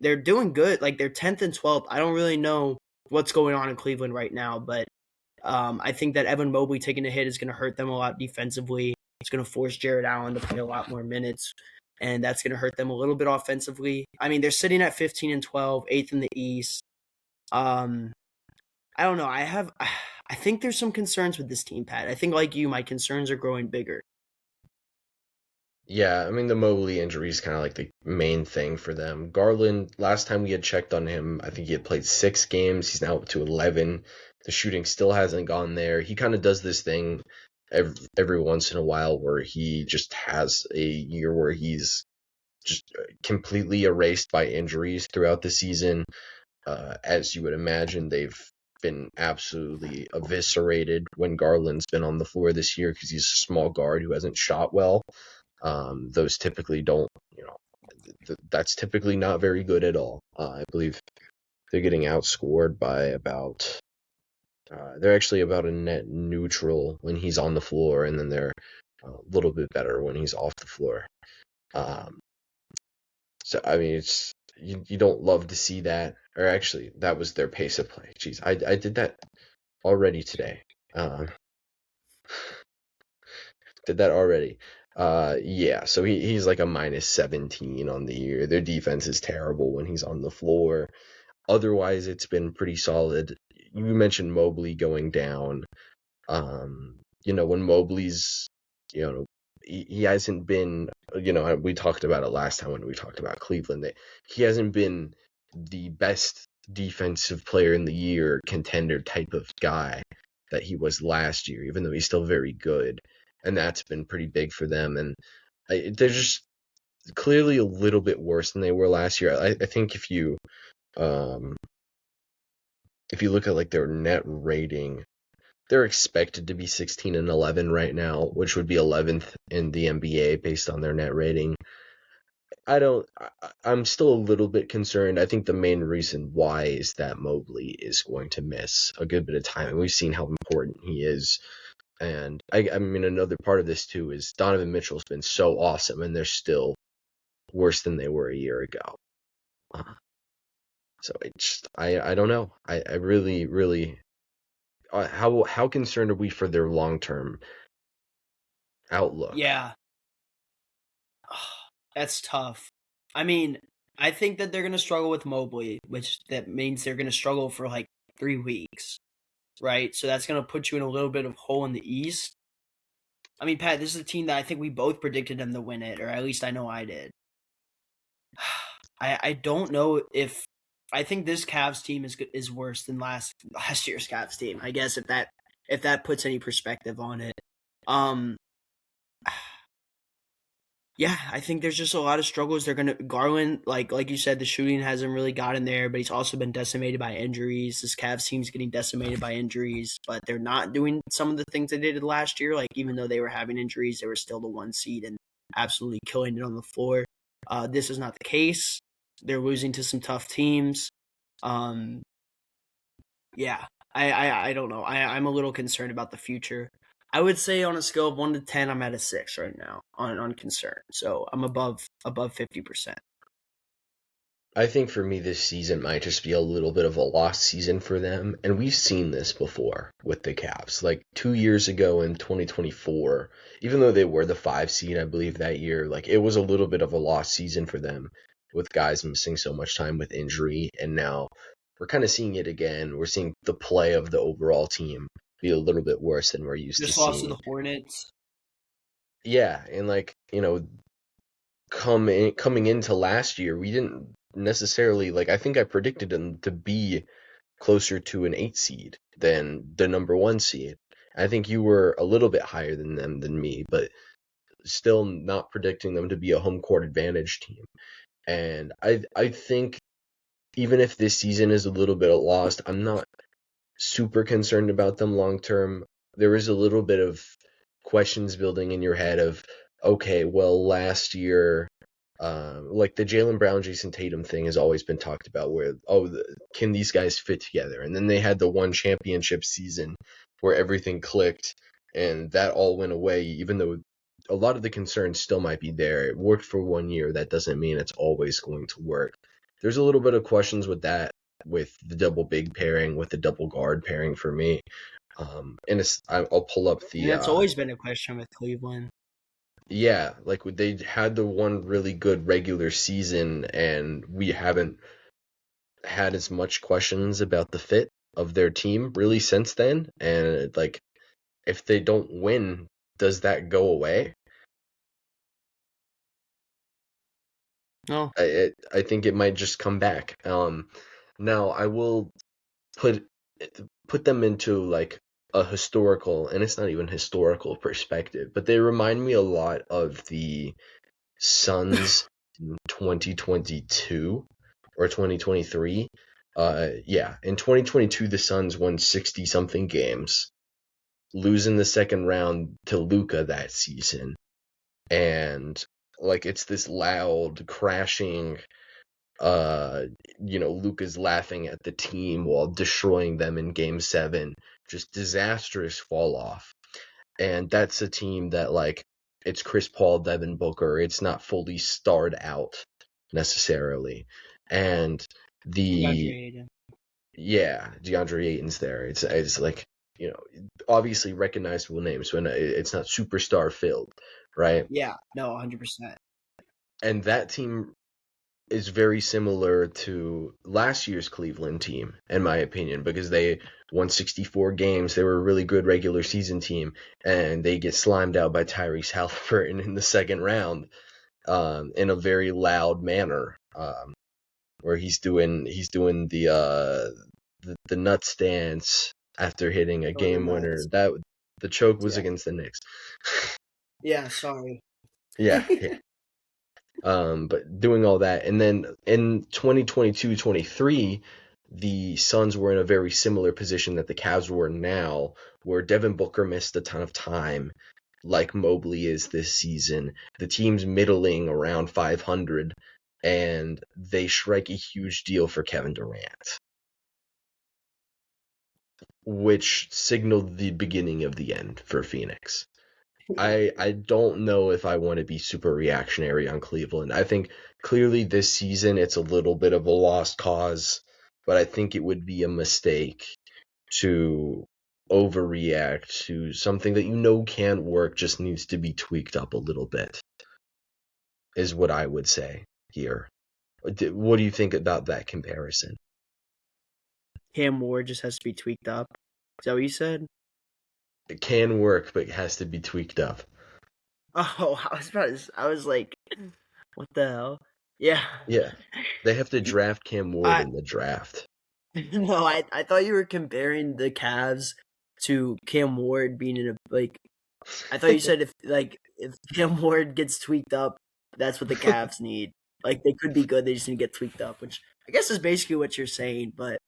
they're doing good. Like they're 10th and 12th. I don't really know what's going on in Cleveland right now, but I think that Evan Mobley taking a hit is going to hurt them a lot defensively. It's going to force Jared Allen to play a lot more minutes, and that's going to hurt them a little bit offensively. I mean, they're sitting at 15 and 12, eighth in the East. Um, I don't know. I think there's some concerns with this team, Pat. I think, like you, my concerns are growing bigger. Yeah, I mean the Mobley injury is kind of like the main thing for them. Garland, last time we had checked on him, I think he had played 6 games. He's now up to 11. The shooting still hasn't gone there. He kind of does this thing every once in a while where he just has a year where he's just completely erased by injuries throughout the season. As you would imagine, they've been absolutely eviscerated when Garland's been on the floor this year because he's a small guard who hasn't shot well. Those typically don't, that's typically not very good at all. I believe they're getting outscored by about, they're actually about a net neutral when he's on the floor, and then they're a little bit better when he's off the floor. Um, so, I mean, you don't love to see that. Or actually, that was their pace of play. Jeez, I did that already today. Did that already. Yeah, so he's like a minus 17 on the year. Their defense is terrible when he's on the floor. Otherwise, it's been pretty solid. You mentioned Mobley going down. When Mobley's, he hasn't been, we talked about it last time when we talked about Cleveland, that he hasn't been the best defensive player in the year contender type of guy that he was last year, even though he's still very good. And that's been pretty big for them. And they're just clearly a little bit worse than they were last year. I think um, if you look at like their net rating, they're expected to be 16 and 11 right now, which would be 11th in the NBA based on their net rating. I'm still a little bit concerned. I think the main reason why is that Mobley is going to miss a good bit of time, and we've seen how important he is. And I mean, another part of this too is Donovan Mitchell's been so awesome, and they're still worse than they were a year ago. So I don't know. I really, really, how concerned are we for their long-term outlook? Yeah, that's tough. I mean, I think that they're going to struggle with Mobley, which that means they're going to struggle for like 3 weeks, right? So that's going to put you in a little bit of hole in the East. I mean, Pat, this is a team that I think we both predicted them to win it, or at least I know I did. I don't know if I think this Cavs team is worse than last year's Cavs team. I guess if that puts any perspective on it. Um, Yeah, I think there's just a lot of struggles. They're gonna Garland, like you said, the shooting hasn't really gotten there, but he's also been decimated by injuries. This Cavs team's getting decimated by injuries, but they're not doing some of the things they did last year. Like even though they were having injuries, they were still the 1 seed and absolutely killing it on the floor. This is not the case. They're losing to some tough teams. Um, yeah, I don't know. I'm a little concerned about the future. I would say on a scale of 1 to 10, I'm at a 6 right now on concern. So I'm above 50%. I think for me, this season might just be a little bit of a lost season for them. And we've seen this before with the Cavs. Like 2 years ago in 2024, even though they were the 5 seed, I believe, that year, like it was a little bit of a lost season for them with guys missing so much time with injury. And now we're kind of seeing it again. We're seeing the play of the overall team be a little bit worse than we're used to Just lost to seeing. the Hornets. Yeah, and like, coming into last year, we didn't necessarily like. I think I predicted them to be closer to an 8 seed than the number 1 seed. I think you were a little bit higher than them than me, but still not predicting them to be a home court advantage team. And I think even if this season is a little bit lost, I'm not super concerned about them long term. There is a little bit of questions building in your head of, okay, well, last year, like the Jaylen Brown, Jason Tatum thing has always been talked about, where, can these guys fit together? And then they had the one championship season where everything clicked, and that all went away, even though a lot of the concerns still might be there. It worked for 1 year. That doesn't mean it's always going to work. There's a little bit of questions with that, with the double big pairing, with the double guard pairing for me. And I'll pull up And the that's always been a question with Cleveland. yeah, like they had the one really good regular season, and we haven't had as much questions about the fit of their team really since then. And like, if they don't win, does that go away? No. I think it might just come back. Now I will put put them into like a historical, and it's not even historical perspective, but they remind me a lot of the Suns in 2022 or 2023. Yeah, in 2022 the Suns won 60 something games, losing the second round to Luka that season. And like it's this loud crashing, Luka's laughing at the team while destroying them in game 7, just disastrous fall off. And that's a team that, like, it's Chris Paul, Devin Booker. It's not fully starred out necessarily. And DeAndre the Ayton. yeah, DeAndre Ayton's there. It's like, obviously recognizable names, but it's not superstar filled, right? Yeah, no, 100%. And that team is very similar to last year's Cleveland team, in my opinion, because they won 64 games. They were a really good regular season team, and they get slimed out by Tyrese Halliburton in the second round, in a very loud manner, where he's doing the nuts dance after hitting a Oh, the game winner. nuts. That the choke was Yeah. against the Knicks. Yeah, sorry. Yeah, yeah. But doing all that, and then in 2022-23, the Suns were in a very similar position that the Cavs were now, where Devin Booker missed a ton of time, like Mobley is this season. The team's middling around 500, and they strike a huge deal for Kevin Durant, which signaled the beginning of the end for Phoenix. I don't know if I want to be super reactionary on Cleveland. I think clearly this season it's a little bit of a lost cause, but I think it would be a mistake to overreact to something that can work, just needs to be tweaked up a little bit, is what I would say here. What do you think about that comparison? Cam Ward just has to be tweaked up. Is that what you said? It can work, but it has to be tweaked up. Oh, I was like, what the hell? Yeah. Yeah, they have to draft Cam Ward I in the draft. no, I thought you were comparing the Cavs to Cam Ward being in a like. I thought you said if Cam Ward gets tweaked up, that's what the Cavs need. Like they could be good, they just need to get tweaked up, which I guess is basically what you're saying. But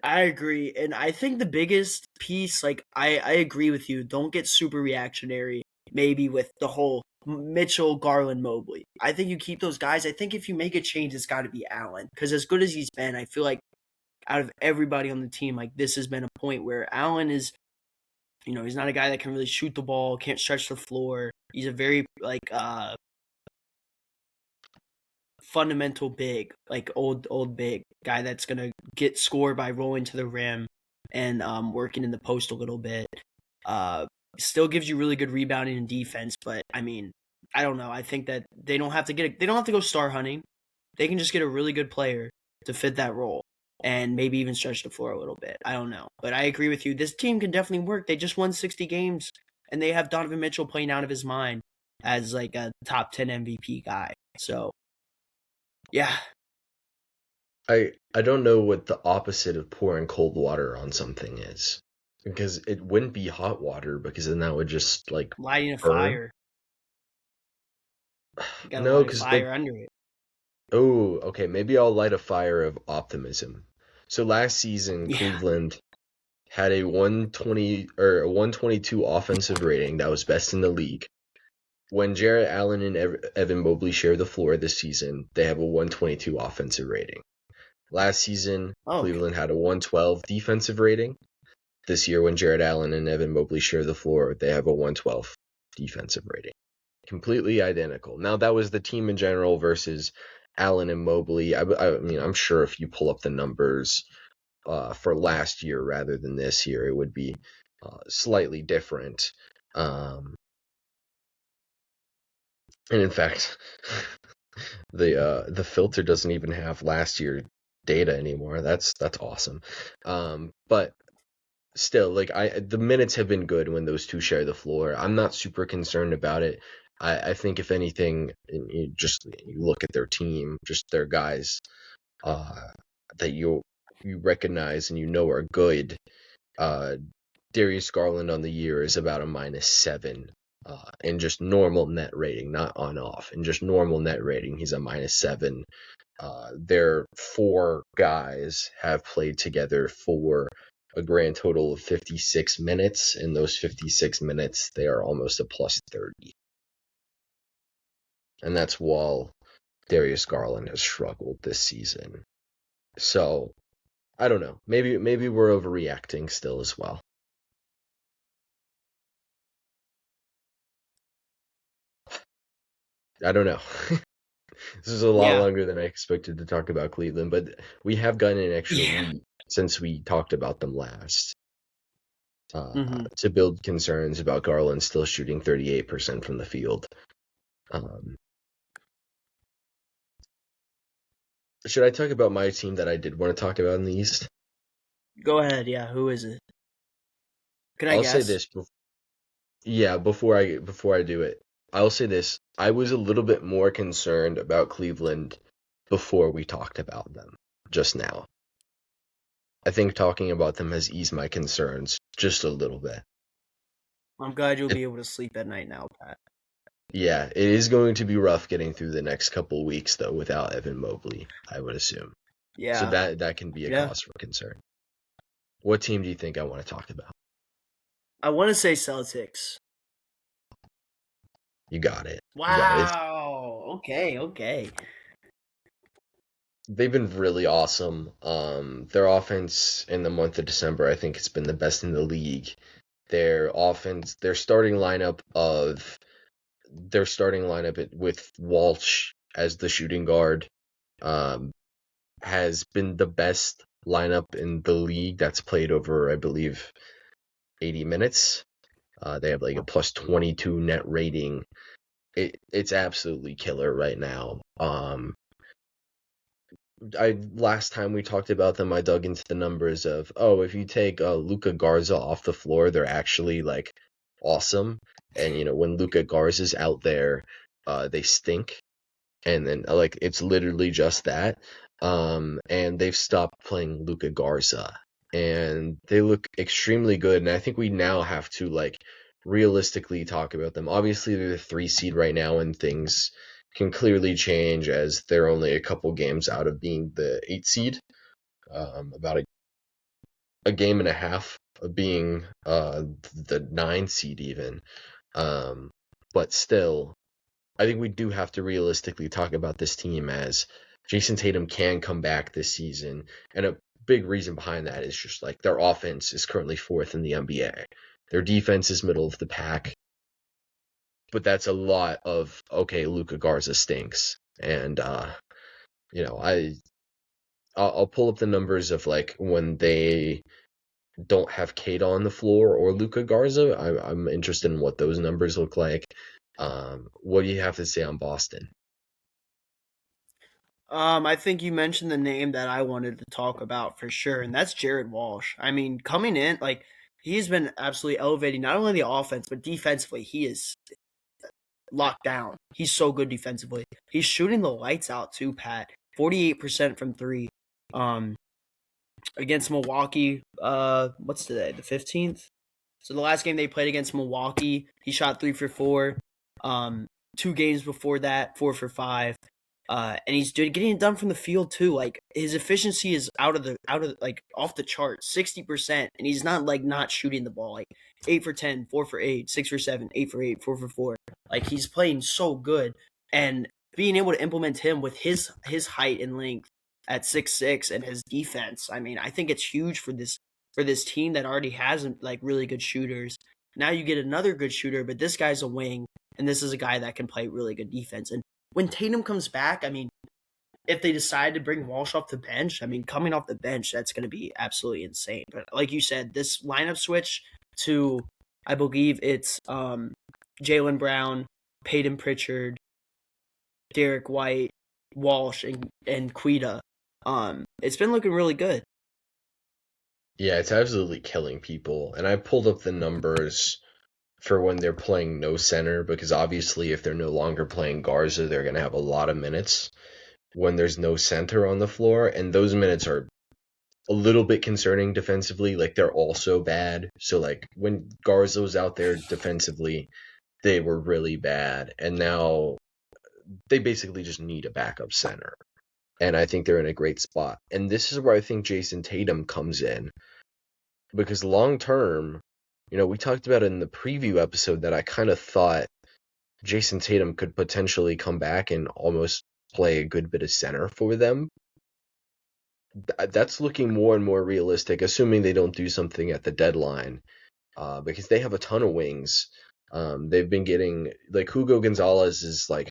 I agree, and I think the biggest piece, like I agree with you. Don't get super reactionary. Maybe with the whole Mitchell, Garland, Mobley. I think you keep those guys. I think if you make a change, it's got to be Allen because as good as he's been, I feel like out of everybody on the team, like this has been a point where Allen is He's not a guy that can really shoot the ball, can't stretch the floor. He's a very fundamental big, like old big guy that's gonna get scored by rolling to the rim and working in the post a little bit. Still gives you really good rebounding and defense, but I mean, I don't know. I think that they don't have to go star hunting. They can just get a really good player to fit that role and maybe even stretch the floor a little bit. I don't know. But I agree with you. This team can definitely work. They just won 60 games and they have Donovan Mitchell playing out of his mind as like a top 10 MVP guy. So, yeah. I don't know what the opposite of pouring cold water on something is. Because it wouldn't be hot water, because then that would just like Lighting a burn. fire. You gotta No, light a because like, fire under it. oh, okay, maybe I'll light a fire of optimism. So last season, Yeah. Cleveland had a 120 or a 122 offensive rating that was best in the league. When Jarrett Allen and Evan Mobley share the floor this season, they have a 122 offensive rating. Last season, Oh, okay. Cleveland had a 112 defensive rating. This year, when Jarrett Allen and Evan Mobley share the floor, they have a 112 defensive rating. Completely identical. Now, that was the team in general versus Allen and Mobley. I mean, I'm sure if you pull up the numbers for last year rather than this year, it would be slightly different. And in fact, the filter doesn't even have last year data anymore. That's awesome. But still, like the minutes have been good when those two share the floor. I'm not super concerned about it. I think if anything, you look at their team, just their guys that you recognize and you know are good. Darius Garland on the year is about a -7 in just normal net rating, not on off. In just normal net rating, he's a -7. Their four guys have played together for a grand total of 56 minutes. In those 56 minutes, they are almost a +30. And that's while Darius Garland has struggled this season. So, I don't know. Maybe we're overreacting still as well. I don't know. This is a lot Yeah. longer than I expected to talk about Cleveland, but we have gotten an extra Yeah. week since we talked about them last. Mm-hmm. To build concerns about Garland still shooting 38% from the field. Should I talk about my team that I did want to talk about in the East? Go ahead. Yeah. Who is it? Can I I'll say guess? this. Yeah, before I do it, I'll say this. I was a little bit more concerned about Cleveland before we talked about them just now. I think talking about them has eased my concerns just a little bit. I'm glad you'll If, be able to sleep at night now, Pat. yeah, it is going to be rough getting through the next couple weeks though without Evan Mobley, I would assume. So Yeah. that can be a Yeah. cause for concern. What team do you think I want to talk about? I want to say Celtics. You got it. You got it. Wow. Okay. Okay. They've been really awesome. Their offense in the month of December, I think, has been the best in the league. Their offense, their starting lineup with Walsh as the shooting guard, has been the best lineup in the league that's played over, I believe, 80 minutes. They have like a +22 net rating. It's absolutely killer right now. Last time we talked about them, I dug into the numbers of, if you take Luka Garza off the floor, they're actually like awesome. And when Luka Garza's out there, they stink. And then like it's literally just that. And they've stopped playing Luka Garza, and they look extremely good. And I think we now have to like realistically talk about them. Obviously, they're the 3 seed right now, and things can clearly change as they're only a couple games out of being the 8 seed. About a game and a half of being the 9 seed even. But still, I think we do have to realistically talk about this team as Jason Tatum can come back this season. And a big reason behind that is just like their offense is currently 4th in the NBA. Their defense is middle of the pack, but that's a lot of, okay, Luka Garza stinks. And you know, I'll pull up the numbers of like when they don't have Kata on the floor or Luka Garza. I'm interested in what those numbers look like. What do you have to say on Boston? I think you mentioned the name that I wanted to talk about for sure, and that's Jared Walsh. I mean, coming in, like, he's been absolutely elevating not only the offense, but defensively. He is locked down. He's so good defensively. He's shooting the lights out too, Pat. 48% from three. Um, Against Milwaukee, what's today? The 15th? So the last game they played against Milwaukee, he shot 3 for 4. Um, 2 games before that, 4 for 5. And he's getting it done from the field too. Like his efficiency is like off the charts, 60%, and he's not like not shooting the ball. Like 8 for 10, 4 for 8, 6 for 7, 8 for 8, 4 for 4. Like he's playing so good, and being able to implement him with his height and length at 6'6" and his defense. I mean, I think it's huge for this team that already has like really good shooters. Now you get another good shooter, but this guy's a wing, and this is a guy that can play really good defense. And when Tatum comes back, I mean, if they decide to bring Walsh off the bench, I mean, coming off the bench, that's going to be absolutely insane. But like you said, this lineup switch to, I believe it's Jaylen Brown, Peyton Pritchard, Derek White, Walsh, and Quita. It's been looking really good. Yeah, it's absolutely killing people. And I pulled up the numbers for when they're playing no center, because obviously if they're no longer playing Garza, they're going to have a lot of minutes when there's no center on the floor. And those minutes are a little bit concerning defensively. Like they're also bad. So like when Garza was out there defensively, they were really bad. And now they basically just need a backup center. And I think they're in a great spot. And this is where I think Jason Tatum comes in. Because long term, you know, we talked about it in the preview episode that I kind of thought Jason Tatum could potentially come back and almost play a good bit of center for them. That's looking more and more realistic, assuming they don't do something at the deadline, because they have a ton of wings. They've been getting, like, Hugo Gonzalez is like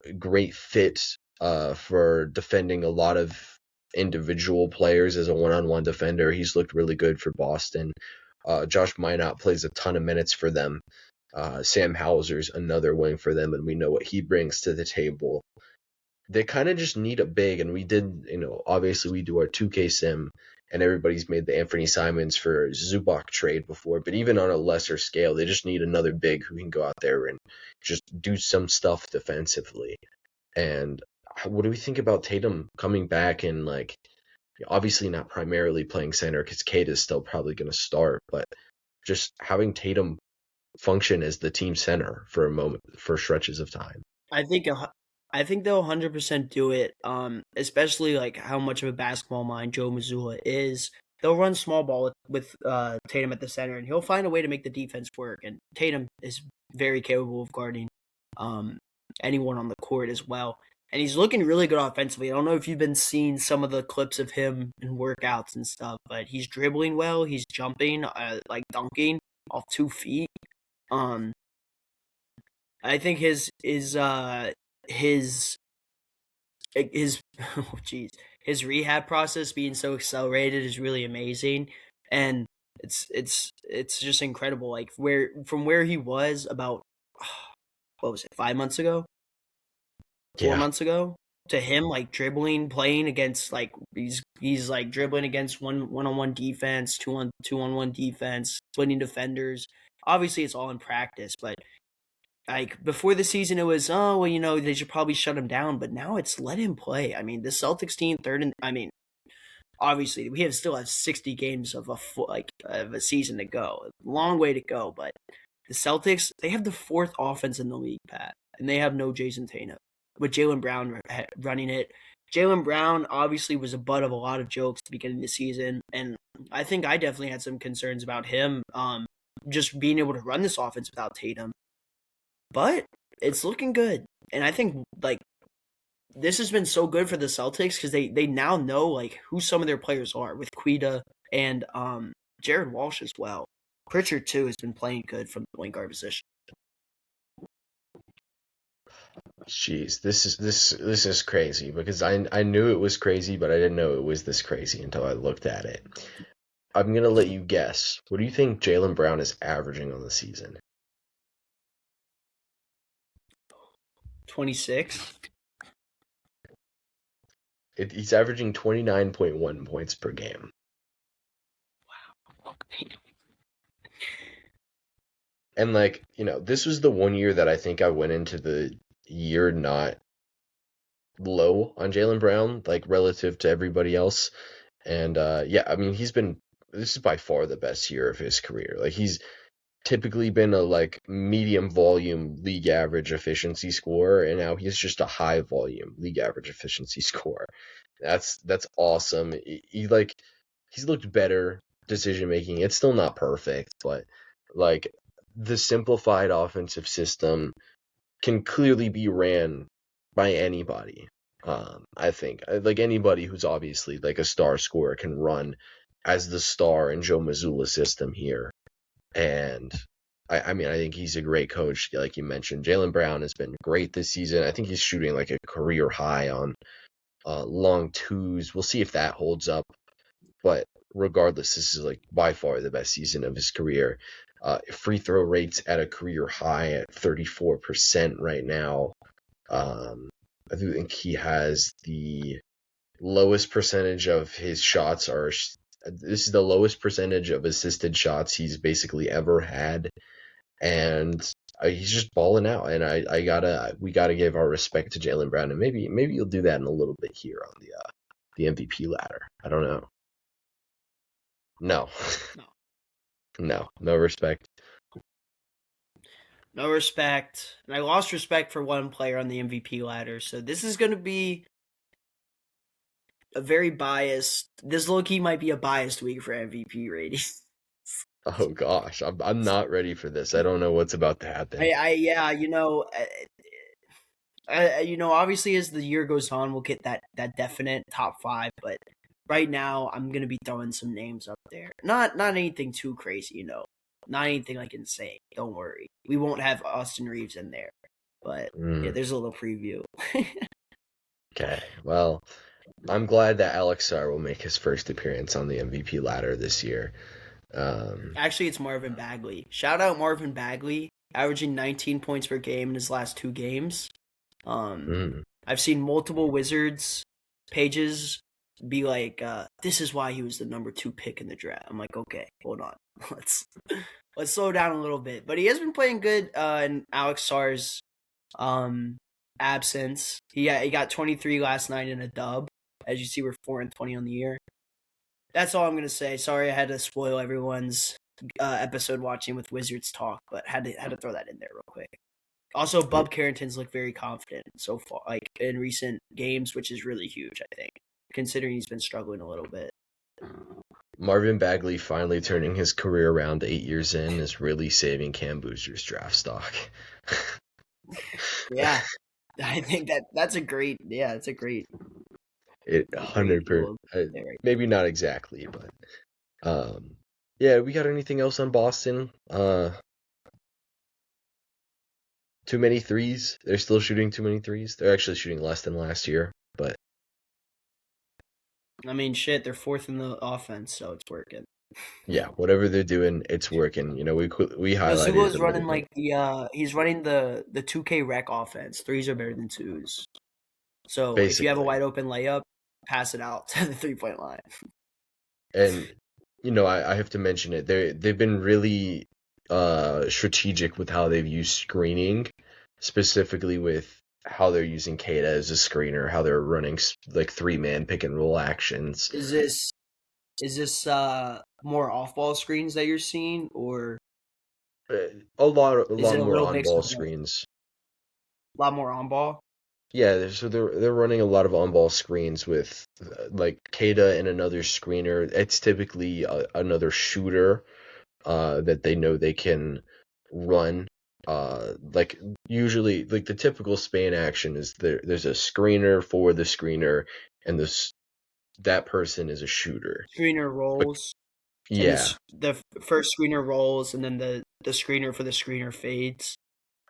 a great fit for defending a lot of individual players as a one-on-one defender. He's looked really good for Boston. Josh Minot plays a ton of minutes for them. Sam Hauser's another wing for them, and we know what he brings to the table. They kind of just need a big, and we did, you know, obviously we do our 2K sim, and everybody's made the Anthony Simons for Zubac trade before, but even on a lesser scale, they just need another big who can go out there and just do some stuff defensively. And what do we think about Tatum coming back and, like, obviously not primarily playing center because Kate is still probably going to start, but just having Tatum function as the team center for a moment, for stretches of time? I think I think they'll 100% do it. Especially like how much of a basketball mind Joe Mazzulla is. They'll run small ball with Tatum at the center, and he'll find a way to make the defense work. And Tatum is very capable of guarding anyone on the court as well. And he's looking really good offensively. I don't know if you've been seeing some of the clips of him in workouts and stuff, but he's dribbling well. He's jumping, like dunking off 2 feet. Um, I think his oh jeez, his rehab process being so accelerated is really amazing, and it's just incredible. Like where he was about what was it, 5 months ago, four Yeah. months ago, to him like dribbling, playing against like he's like dribbling against one-on-one defense, two-on-one defense, splitting defenders. Obviously, it's all in practice, but like before the season, it was they should probably shut him down, but now it's let him play. I mean, the Celtics team third, and I mean, obviously we still have 60 games of a season to go, long way to go. But the Celtics, they have the fourth offense in the league, Pat, and they have no Jason Tatum with Jaylen Brown running it. Jaylen Brown obviously was a butt of a lot of jokes at the beginning of the season, and I think I definitely had some concerns about him just being able to run this offense without Tatum. But it's looking good. And I think like this has been so good for the Celtics because they now know like who some of their players are with Quita and Jared Walsh as well. Pritchard too has been playing good from the point guard position. Jeez, this is crazy because I knew it was crazy, but I didn't know it was this crazy until I looked at it. I'm gonna let you guess. What do you think Jaylen Brown is averaging on the season? 26. He's averaging 29.1 points per game. And like, this was the one year that I think I went into the year not low on Jaylen Brown, like relative to everybody else. And yeah, I mean, this is by far the best year of his career. Like he's typically been a like medium volume league average efficiency scorer, and now he's just a high volume league average efficiency scorer. That's awesome. He's looked better decision making. It's still not perfect, but like the simplified offensive system can clearly be ran by anybody. I think like anybody who's obviously like a star scorer can run as the star in Joe Mazzulla's system here. And I mean, I think he's a great coach, like you mentioned. Jaylen Brown has been great this season. I think he's shooting like a career high on long twos. We'll see if that holds up. But regardless, this is like by far the best season of his career. Free throw rates at a career high at 34% right now. I think he has the lowest percentage of his shots are. This is the lowest percentage of assisted shots he's basically ever had, and he's just balling out. And we gotta give our respect to Jaylen Brown, and maybe you'll do that in a little bit here on the MVP ladder. I don't know. No. No respect. No respect. And I lost respect for one player on the MVP ladder. So this is going to be a very biased. This low-key might be a biased week for MVP ratings. Oh gosh, I'm not ready for this. I don't know what's about to happen. Obviously as the year goes on, we'll get that definite top 5. But right now, I'm gonna be throwing some names up there. Not anything too crazy, not anything like insane. Don't worry, we won't have Austin Reeves in there. But yeah, there's a little preview. Okay, well, I'm glad that Alex Sarr will make his first appearance on the MVP ladder this year. Actually, it's Marvin Bagley. Shout out Marvin Bagley, averaging 19 points per game in his last 2 games. I've seen multiple Wizards pages be like, this is why he was the number 2 pick in the draft. I'm like, okay, hold on. Let's slow down a little bit. But he has been playing good in Alex Sarr's absence. He got 23 last night in a dub. As you see, we're 4-20 on the year. That's all I'm gonna say. Sorry, I had to spoil everyone's episode watching with Wizards talk, but had to throw that in there real quick. Also, Bub Carrington's looked very confident so far, like in recent games, which is really huge, I think, considering he's been struggling a little bit. Marvin Bagley finally turning his career around 8 years in is really saving Cam Boozer's draft stock. Yeah, I think that's a great. Yeah, it's a great. 100%. Maybe not exactly, but yeah. We got anything else on Boston? Too many threes. They're still shooting too many threes. They're actually shooting less than last year, but I mean, shit, they're 4th in the offense, so it's working. Yeah, whatever they're doing, it's working. We highlighted. Mazzulla's running like he's running the 2K rec offense. Threes are better than twos. So basically, if you have a wide open layup, pass it out to the 3-point line. And I have to mention it. They've been really strategic with how they've used screening, specifically with how they're using Keita as a screener, how they're running like 3-man pick and roll actions. Is this more off-ball screens that you're seeing, or a lot more on-ball screens? A lot more on-ball? Yeah, so they're running a lot of on-ball screens with like Keita and another screener. It's typically another shooter that they know they can run. Like usually, like the typical Spain action is there's a screener for the screener, and that person is a shooter. Screener rolls. and Yeah, the first screener rolls, and then the screener for the screener fades.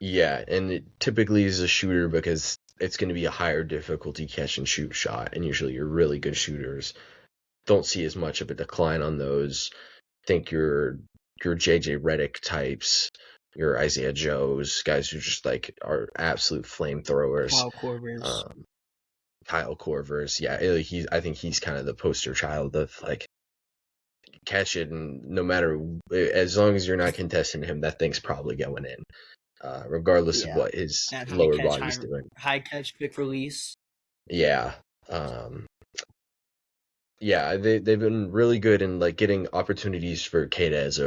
yeah, and it typically is a shooter because it's going to be a higher difficulty catch and shoot shot, and usually your really good shooters don't see as much of a decline on those. Think your JJ Redick types, your Isaiah Joes, guys who just like are absolute flamethrowers. Kyle Korvers. Um, Kyle Korvers, yeah, I think he's kind of the poster child of like catch it, and no matter, as long as you're not contesting him, that thing's probably going in, regardless of Yeah, what his and lower body's doing. high catch, quick release. Yeah. Um, yeah, they've been really good in like getting opportunities for Keita as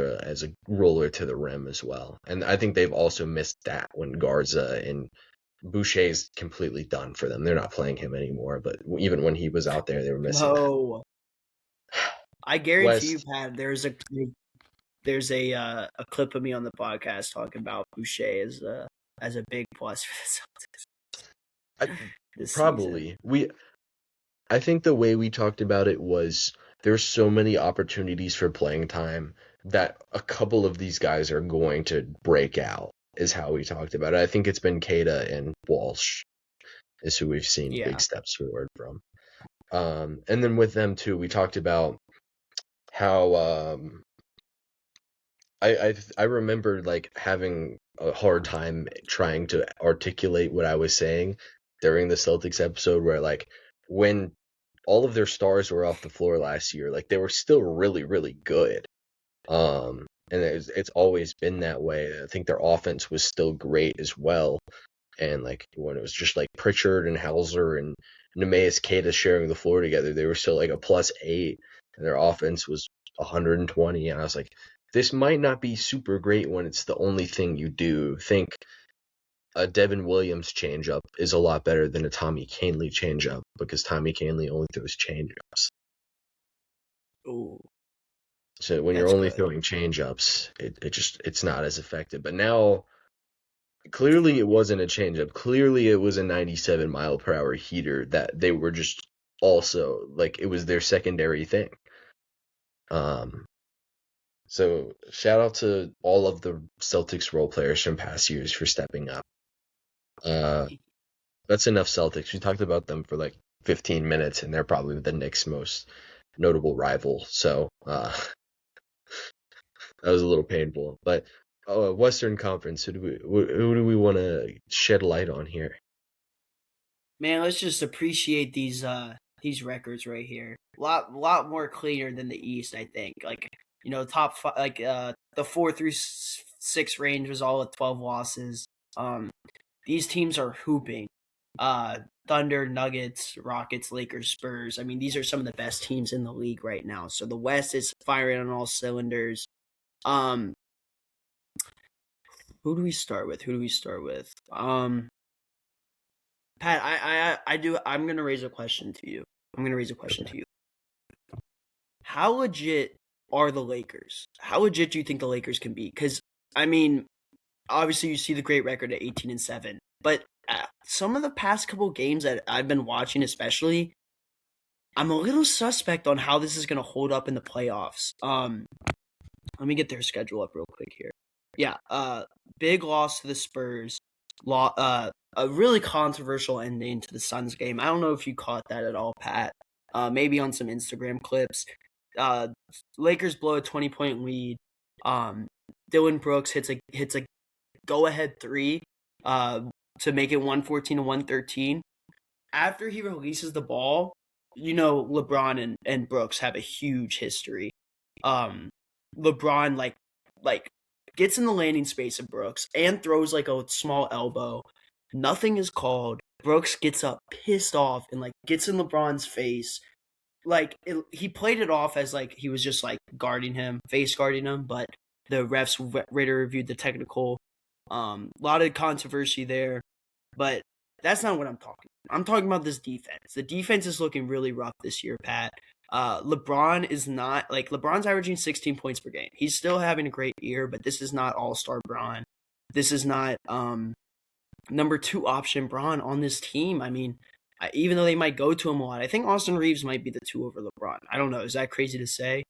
a roller to the rim as well. And I think they've also missed that when Garza and Boucher's completely done for them. They're not playing him anymore, but even when he was out there, they were missing that. Whoa! I guarantee you, West, Pat. There's a clip of me on the podcast talking about Boucher as a big plus for the Celtics I, this season. probably I think the way we talked about it was there's so many opportunities for playing time that a couple of these guys are going to break out, is how we talked about it. I think it's been Keita and Walsh is who we've seen big Yeah. steps forward from. And then with them too, we talked about how I remember like having a hard time trying to articulate what I was saying during the Celtics episode, where like when all of their stars were off the floor last year, like they were still really, really good. And it's always been that way. I think their offense was still great as well. And like when it was just like Pritchard and Hauser and Nemeas Keita sharing the floor together, they were still like a +8, and their offense was 120. And I was like, this might not be super great when it's the only thing you do. Think a Devin Williams changeup is a lot better than a Tommy Canley changeup because Tommy Canley only throws changeups. Ooh, So when you're that's only good. throwing changeups, it's not as effective. But now clearly it wasn't a changeup. Clearly it was a 97 mile per hour heater that they were just also like it was their secondary thing. So shout out to all of the Celtics role players from past years for stepping up. Uh, that's enough Celtics. We talked about them for like 15 minutes, and they're probably the Knicks' most notable rival. So that was a little painful. But Western Conference, who do we want to shed light on here? Man, let's just appreciate these records right here. Lot more cleaner than the East, I think. Like, top five, like the 4 through 6 range was all at 12 losses. These teams are hooping. Thunder, Nuggets, Rockets, Lakers, Spurs. I mean, these are some of the best teams in the league right now. So the West is firing on all cylinders. Um, who do we start with? Pat, I'm gonna raise a question to you. Okay. How legit are the Lakers? How legit do you think the Lakers can be? Because I mean, obviously you see the great record at 18-7, but some of the past couple games that I've been watching, especially, I'm a little suspect on how this is gonna hold up in the playoffs. Let me get their schedule up real quick here. Yeah, big loss to the Spurs. A really controversial ending to the Suns game. I don't know if you caught that at all, Pat. Maybe on some Instagram clips. Uh, Lakers blow a 20-point lead. Dylan Brooks hits a go ahead three to make it 114-113. After he releases the ball, LeBron and Brooks have a huge history. Um, LeBron like gets in the landing space of Brooks and throws like a small elbow. Nothing is called. Brooks gets up pissed off and like gets in LeBron's face. He played it off as like he was just like guarding him, face guarding him, but the refs later reviewed the technical. A lot of controversy there, but that's not what I'm talking. I'm talking about this defense. The defense is looking really rough this year, Pat. LeBron's averaging 16 points per game. He's still having a great year, but this is not all-star Bron. This is not number 2 option Bron on this team. I mean, even though they might go to him a lot, I think Austin Reeves might be the 2 over LeBron. I don't know. Is that crazy to say?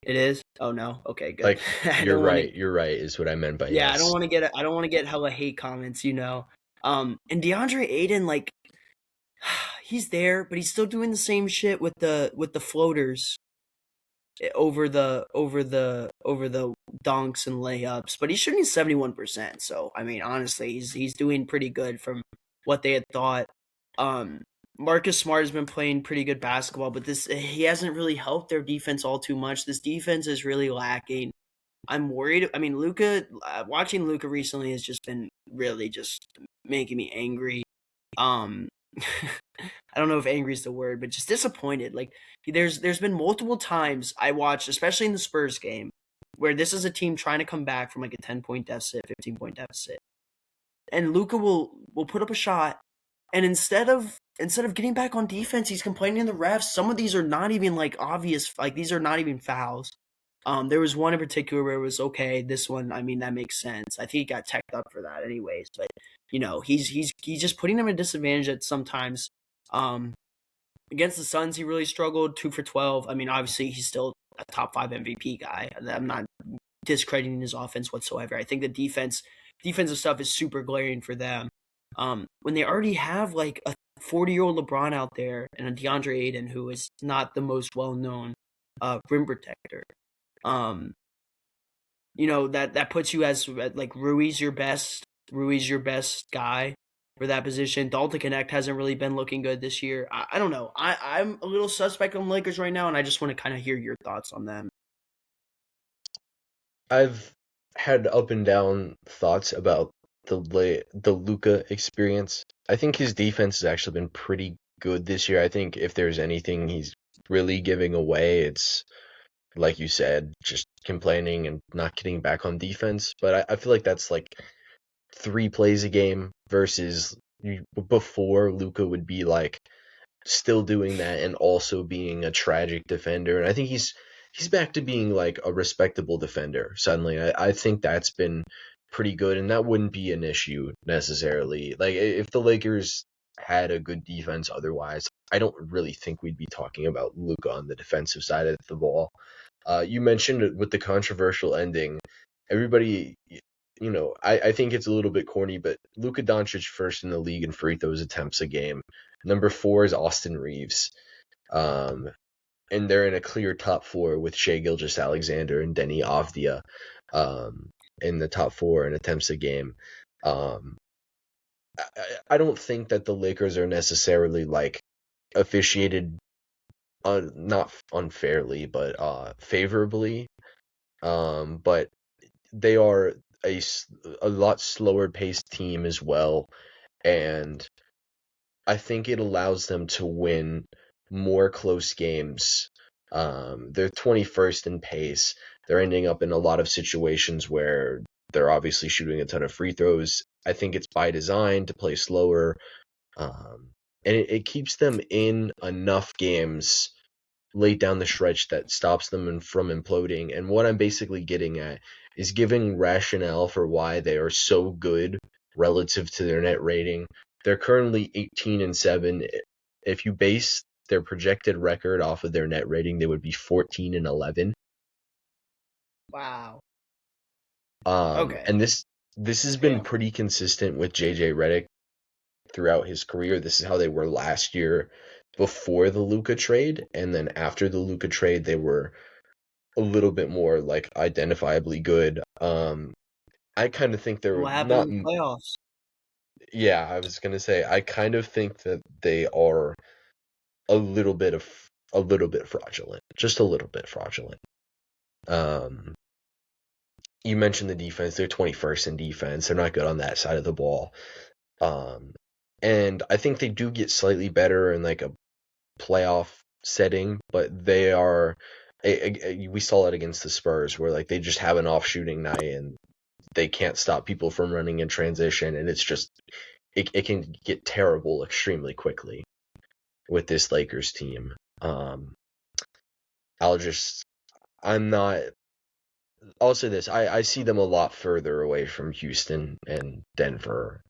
It is? Oh no. Okay, good. Like I don't want to. you're right is what I meant by Yeah, I don't yes. want to get. I don't want to get hella hate comments. And DeAndre Ayton, like, he's there, but he's still doing the same shit with the floaters over the dunks and layups. But he's shooting 71%. So I mean, honestly, he's doing pretty good from what they had thought. Um, Marcus Smart has been playing pretty good basketball, but this he hasn't really helped their defense all too much. This defense is really lacking. I'm worried. I mean, watching Luca recently has just been really just making me angry. Um, I don't know if angry is the word, but just disappointed. Like there's been multiple times I watched, especially in the Spurs game, where this is a team trying to come back from like a 10-point deficit, 15-point deficit, and Luca will put up a shot, and instead of getting back on defense, he's complaining to the refs. Some of these are not even like obvious, like these are not even fouls. There was one in particular where it was okay. This one, I mean, that makes sense. I think he got teched up for that, anyways. But he's just putting him at a disadvantage at sometimes. Um, Against the Suns, he really struggled. 2 for 12. I mean, obviously, he's still a top 5 MVP guy. I'm not discrediting his offense whatsoever. I think the defensive stuff is super glaring for them. When they already have like a 40-year-old LeBron out there and a DeAndre Ayton who is not the most well known rim protector. Um, that puts you as like Rui's your best guy for that position. Dalton Connect hasn't really been looking good this year. I don't know. I'm a little suspect on the Lakers right now, and I just want to kind of hear your thoughts on them. I've had up and down thoughts about the Luka experience. I think his defense has actually been pretty good this year. I think if there's anything he's really giving away, it's like you said, just complaining and not getting back on defense. But I feel like that's like 3 plays a game versus before Luka would be like still doing that and also being a tragic defender. And I think he's back to being like a respectable defender suddenly. I think that's been pretty good, and that wouldn't be an issue necessarily. Like if the Lakers had a good defense otherwise, I don't really think we'd be talking about Luka on the defensive side of the ball. You mentioned it with the controversial ending. Everybody, I think it's a little bit corny, but Luka Doncic first in the league in free throws attempts a game. Number 4 is Austin Reeves. And they're in a clear top 4 with Shai Gilgeous-Alexander and Deni Avdija in the top 4 in attempts a game. I don't think that the Lakers are necessarily like officiated not unfairly, but favorably. But they are a lot slower paced team as well, and I think it allows them to win more close games. They're 21st in pace. They're ending up in a lot of situations where they're obviously shooting a ton of free throws. I think it's by design to play slower, and it keeps them in enough games late down the stretch that stops them from imploding. And what I'm basically getting at is giving rationale for why they are so good relative to their net rating. They're currently 18-7. If you base their projected record off of their net rating, they would be 14-11. Wow. Okay. And this has been pretty consistent with JJ Redick throughout his career. This is how they were last year before the Luka trade, and then after the Luka trade, they were a little bit more like identifiably good. I kind of think they're What happened not. in the playoffs? Yeah, I was gonna say I kind of think that they are a little bit fraudulent, just a little bit fraudulent. You mentioned the defense; they're 21st in defense. They're not good on that side of the ball. And I think they do get slightly better in like a playoff setting, but they are. We saw it against the Spurs, where like they just have an off shooting night and they can't stop people from running in transition, and it's just it can get terrible extremely quickly with this Lakers team. I'll say this: I see them a lot further away from Houston and Denver,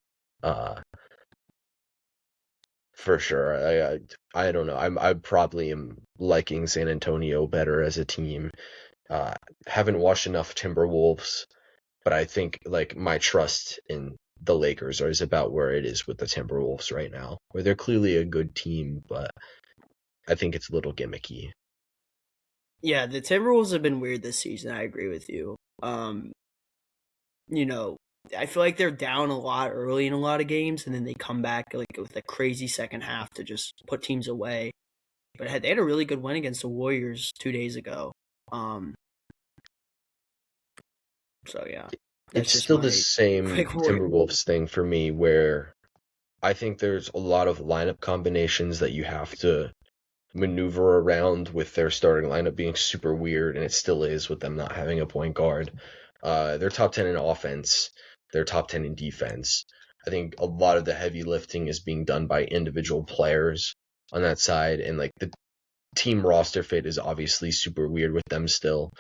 uh, for sure. I don't know. I probably am liking San Antonio better as a team Uh, haven't watched enough Timberwolves, but I think like my trust in the Lakers is about where it is with the Timberwolves right now, where they're clearly a good team, but I think it's a little gimmicky. Yeah, the Timberwolves have been weird this season. I agree with you. You know, I feel like they're down a lot early in a lot of games, and then they come back like with a crazy second half to just put teams away. But they had a really good win against the Warriors 2 days ago. Um, so yeah, that's It's just still the my same quick Warrior. Timberwolves thing for me, where I think there's a lot of lineup combinations that you have to maneuver around with their starting lineup being super weird, and it still is with them not having a point guard. They're top 10 in offense, they're top 10 in defense. I think a lot of the heavy lifting is being done by individual players on that side, and like the team roster fit is obviously super weird with them still.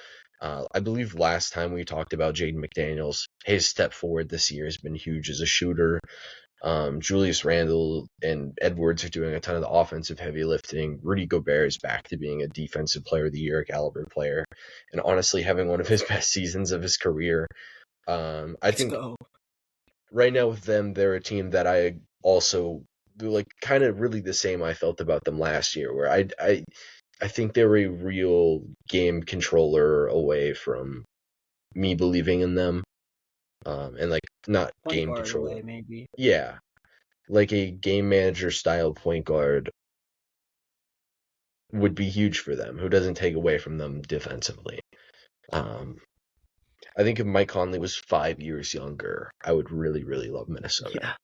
I believe last time we talked about Jaden McDaniels, his step forward this year has been huge as a shooter. Julius Randle and Edwards are doing a ton of the offensive heavy lifting. Rudy Gobert is back to being a defensive player of the year caliber player, and honestly having one of his best seasons of his career. I Let's think go. right now with them, they're a team that I also like kind of really the same I felt about them last year, where I think they're a real game controller away from me believing in them. And like not Point game guard controller. away, maybe. Yeah, like a game manager style point guard would be huge for them, who doesn't take away from them defensively. Um, I think if Mike Conley was 5 years younger, I would really, really love Minnesota. Yeah,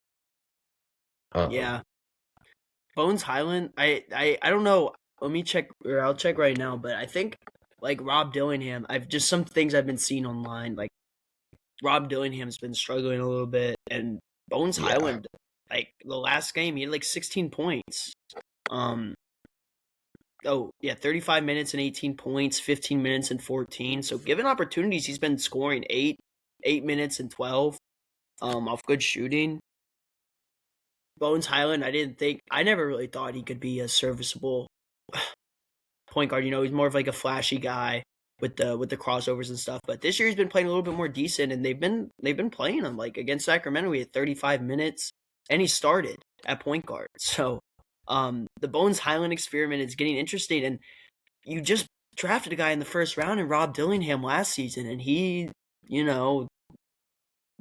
Um, yeah. Bones Highland. I don't know. Let me check. Or I'll check right now. But I think like Rob Dillingham. I've just some things I've been seeing online. Like Rob Dillingham's been struggling a little bit, and Bones yeah, Highland. Like the last game, he had like 16 points. Um. Oh yeah, 35 minutes and 18 points, 15 minutes and 14. So given opportunities, he's been scoring 8 minutes and 12. Off good shooting. Bones Highland, I never really thought he could be a serviceable point guard. He's more of like a flashy guy with the crossovers and stuff. But this year he's been playing a little bit more decent, and they've been playing him like against Sacramento. He had 35 minutes, and he started at point guard. So, the Bones Highland experiment is getting interesting, and you just drafted a guy in the first round in Rob Dillingham last season, and he, you know,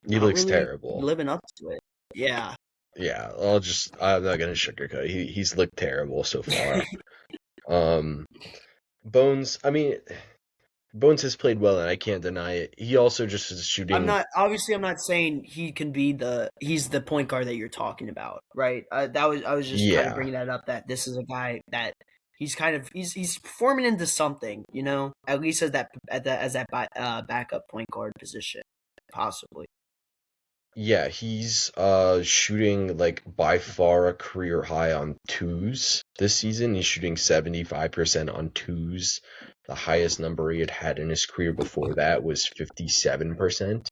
he not looks really terrible. living up to it. Yeah, Yeah, I'm not gonna sugarcoat. He's looked terrible so far. Um, Bones, I mean, Bones has played well, and I can't deny it. He also just is shooting. I'm not saying he's the point guard that you're talking about, right? I was just kind of Yeah, bringing that up, that this is a guy that he's forming into something, at least as that backup point guard position, possibly. yeah, he's shooting like by far a career high on twos this season. He's shooting 75% on twos. The highest number he had had in his career before that was 57%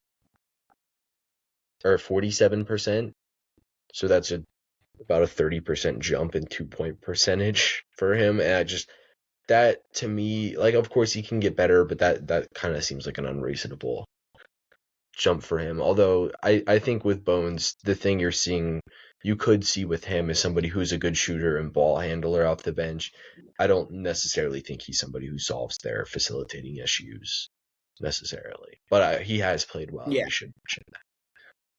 or 47%. So that's about a 30% jump in 2-point percentage for him. And that to me, like, of course he can get better, but that kind of seems like an unreasonable jump for him. Although I think with Bones, the thing you could see with him is somebody who's a good shooter and ball handler off the bench. I don't necessarily think he's somebody who solves their facilitating issues necessarily, but he has played well, and Yeah, we should mention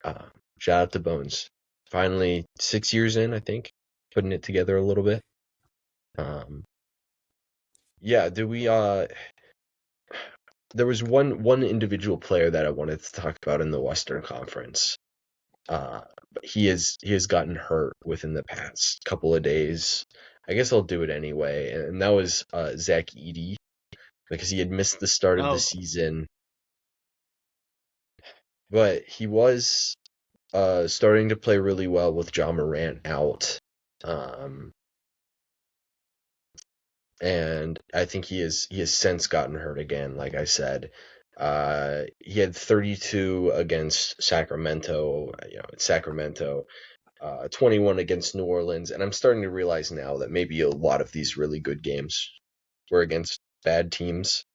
that. Shout out to Bones. Finally, 6 years in, I think, putting it together a little bit. Um, yeah, do we there was one individual player that I wanted to talk about in the Western Conference. But he has gotten hurt within the past couple of days. I guess I'll do it anyway, and that was Zach Edey, because he had missed the start of the oh, season, but he was starting to play really well with Ja Morant out. Um, and I think he has since gotten hurt again. Like I said, he had 32 against Sacramento. It's Sacramento. 21 against New Orleans, and I'm starting to realize now that maybe a lot of these really good games were against bad teams.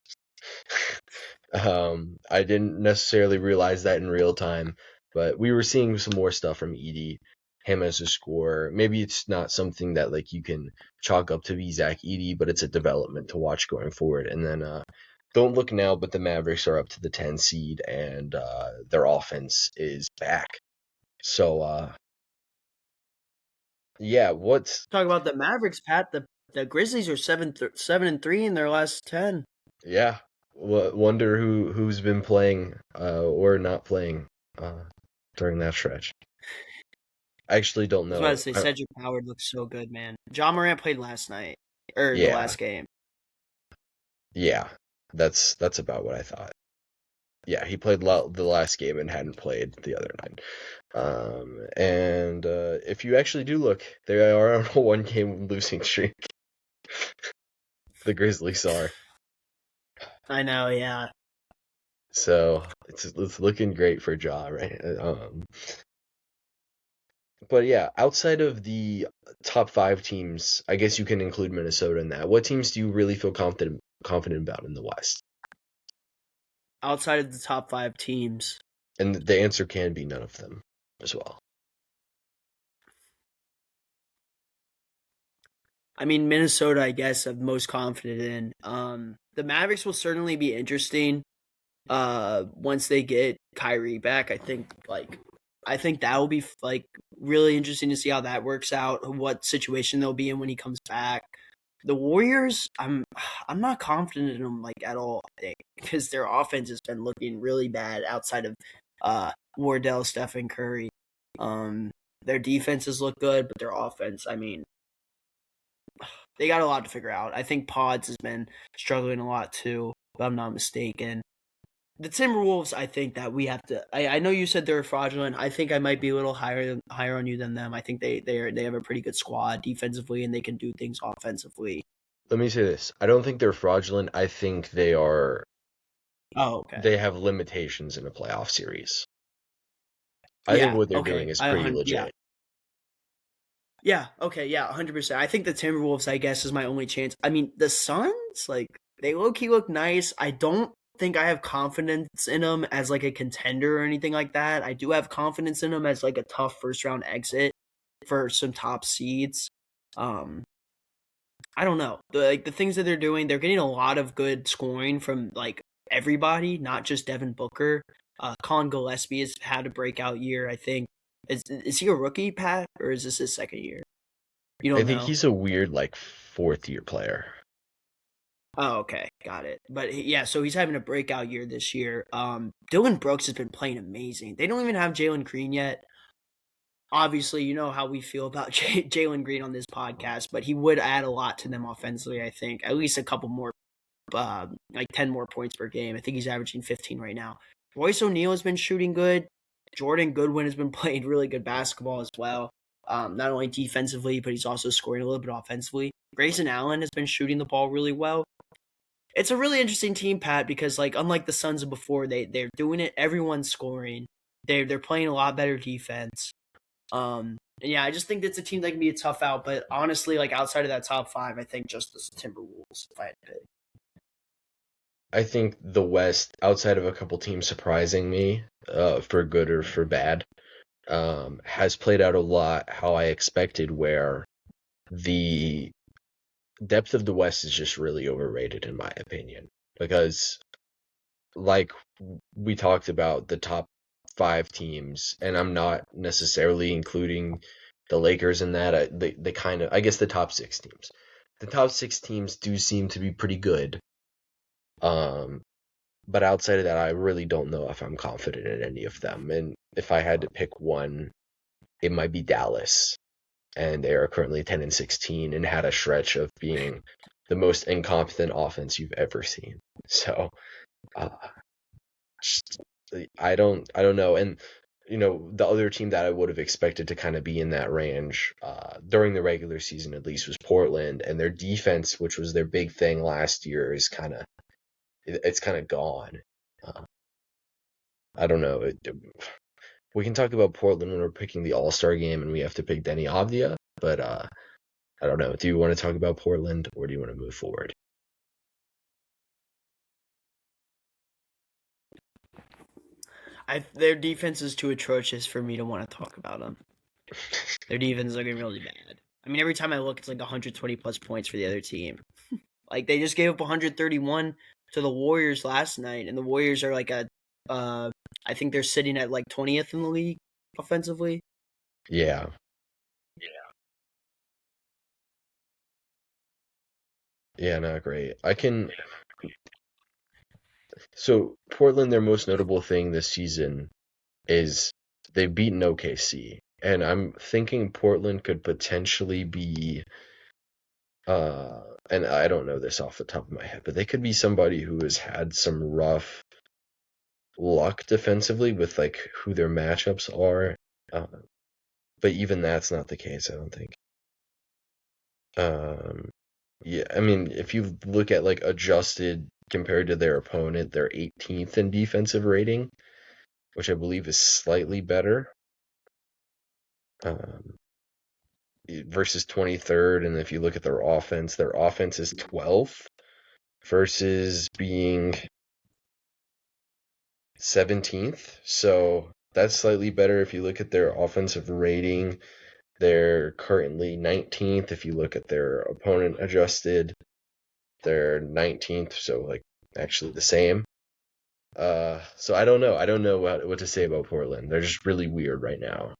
I didn't necessarily realize that in real time, but we were seeing some more stuff from Edey, him as a scorer. Maybe it's not something that like you can chalk up to be Zach Edey, but it's a development to watch going forward. And then don't look now, but the Mavericks are up to the 10 seed, and their offense is back. So yeah, what's Talk about the Mavericks, Pat. The Grizzlies are 7-3 in their last 10. yeah. Wonder who's been playing or not playing during that stretch. I actually don't I was about to know. say Cedric Howard looks so good, man. John Morant played last night or the Yeah, last game. yeah, that's about what I thought. Yeah, he played the last game and hadn't played the other night. And if you actually do look, they are on a one-game losing streak. The Grizzlies are. I know, yeah. So it's looking great for Ja, right? But yeah, outside of the top 5 teams, I guess you can include Minnesota in that. What teams do you really feel confident about in the West? Outside of the top 5 teams, And the answer can be none of them as well. I mean Minnesota, I guess I'm most confident in. The Mavericks will certainly be interesting. Once they get Kyrie back, I think that will be like really interesting to see how that works out. What situation they'll be in when he comes back. The Warriors, I'm not confident in them like at all. I think because their offense has been looking really bad outside of Wardell, Stephen Curry. Their defenses look good, but their offense, I mean, they got a lot to figure out. I think Pods has been struggling a lot too, if I'm not mistaken. The Timberwolves, I think that we have to. I know you said they're fraudulent. I think I might be a little higher on you than them. I think they have a pretty good squad defensively, and they can do things offensively. Let me say this. I don't think they're fraudulent. I think they Oh, okay. they have limitations in a playoff series. I think Yeah. what they're doing Okay. is pretty Yeah. legit. Yeah. Okay. Yeah. 100%. I think the Timberwolves, I guess, is my only chance. I mean, the Suns, like they low key look nice. I don't think I have confidence in them as like a contender or anything like that. I do have confidence in them as like a tough first round exit for some top seeds. Um, I don't know. The things that they're doing, they're getting a lot of good scoring from like everybody, not just Devin Booker. Colin Gillespie has had a breakout year, I think. Is he a rookie, Pat, or is this his second year? You I don't think know. he's a weird like 4th-year player. Oh, okay, got it. But yeah, so he's having a breakout year this year. Dylan Brooks has been playing amazing. They don't even have Jalen Green yet. Obviously, you know how we feel about Jalen Green on this podcast, but he would add a lot to them offensively. I think at least a couple more, like 10 more points per game. I think he's averaging 15 right now. Royce O'Neal has been shooting good. Jordan Goodwin has been playing really good basketball as well. Not only defensively, but he's also scoring a little bit offensively. Grayson Allen has been shooting the ball really well. It's a really interesting team, Pat, because like unlike the Suns of before, they're doing it. Everyone's scoring. They're playing a lot better defense. And yeah, I just think it's a team that can be a tough out. But honestly, like outside of that top 5, I think just the Timberwolves. If I had to pick. I think the West, outside of a couple teams surprising me, for good or for bad, has played out a lot how I expected, where the depth of the West is just really overrated in my opinion. Because like we talked about the top 5 teams, and I'm not necessarily including the Lakers in that. They kind of, I guess the top 6 teams. The top 6 teams do seem to be pretty good. But outside of that, I really don't know if I'm confident in any of them. And if I had to pick one, it might be Dallas. And they are currently 10-16 and had a stretch of being the most incompetent offense you've ever seen. So, uh, just, I don't know. And the other team that I would have expected to kind of be in that range during the regular season at least was Portland, and their defense, which was their big thing last year, is it's kind of gone. I don't know. We can talk about Portland when we're picking the All-Star game and we have to pick Denny Avdia, but I don't know. Do you want to talk about Portland or do you want to move forward? Their defense is too atrocious for me to want to talk about them. Their defense is looking really bad. I mean, every time I look, it's like 120 plus points for the other team. Like they just gave up 131 to the Warriors last night, and the Warriors are like I think they're sitting at like 20th in the league offensively. Yeah. Yeah, not great. So Portland, their most notable thing this season is they've beaten OKC. And I'm thinking Portland could potentially be and I don't know this off the top of my head, but they could be somebody who has had some rough luck defensively with like who their matchups are. But even that's not the case, I don't think. Um, yeah, I mean, if you look at like adjusted compared to their opponent, they're 18th in defensive rating, which I believe is slightly better. Um, versus 23rd, and if you look at their offense is 12th versus being 17th. So that's slightly better if you look at their offensive rating. They're currently 19th. If you look at their opponent adjusted, they're 19th. So like actually the same. So I don't know. I don't know what to say about Portland. They're just really weird right now.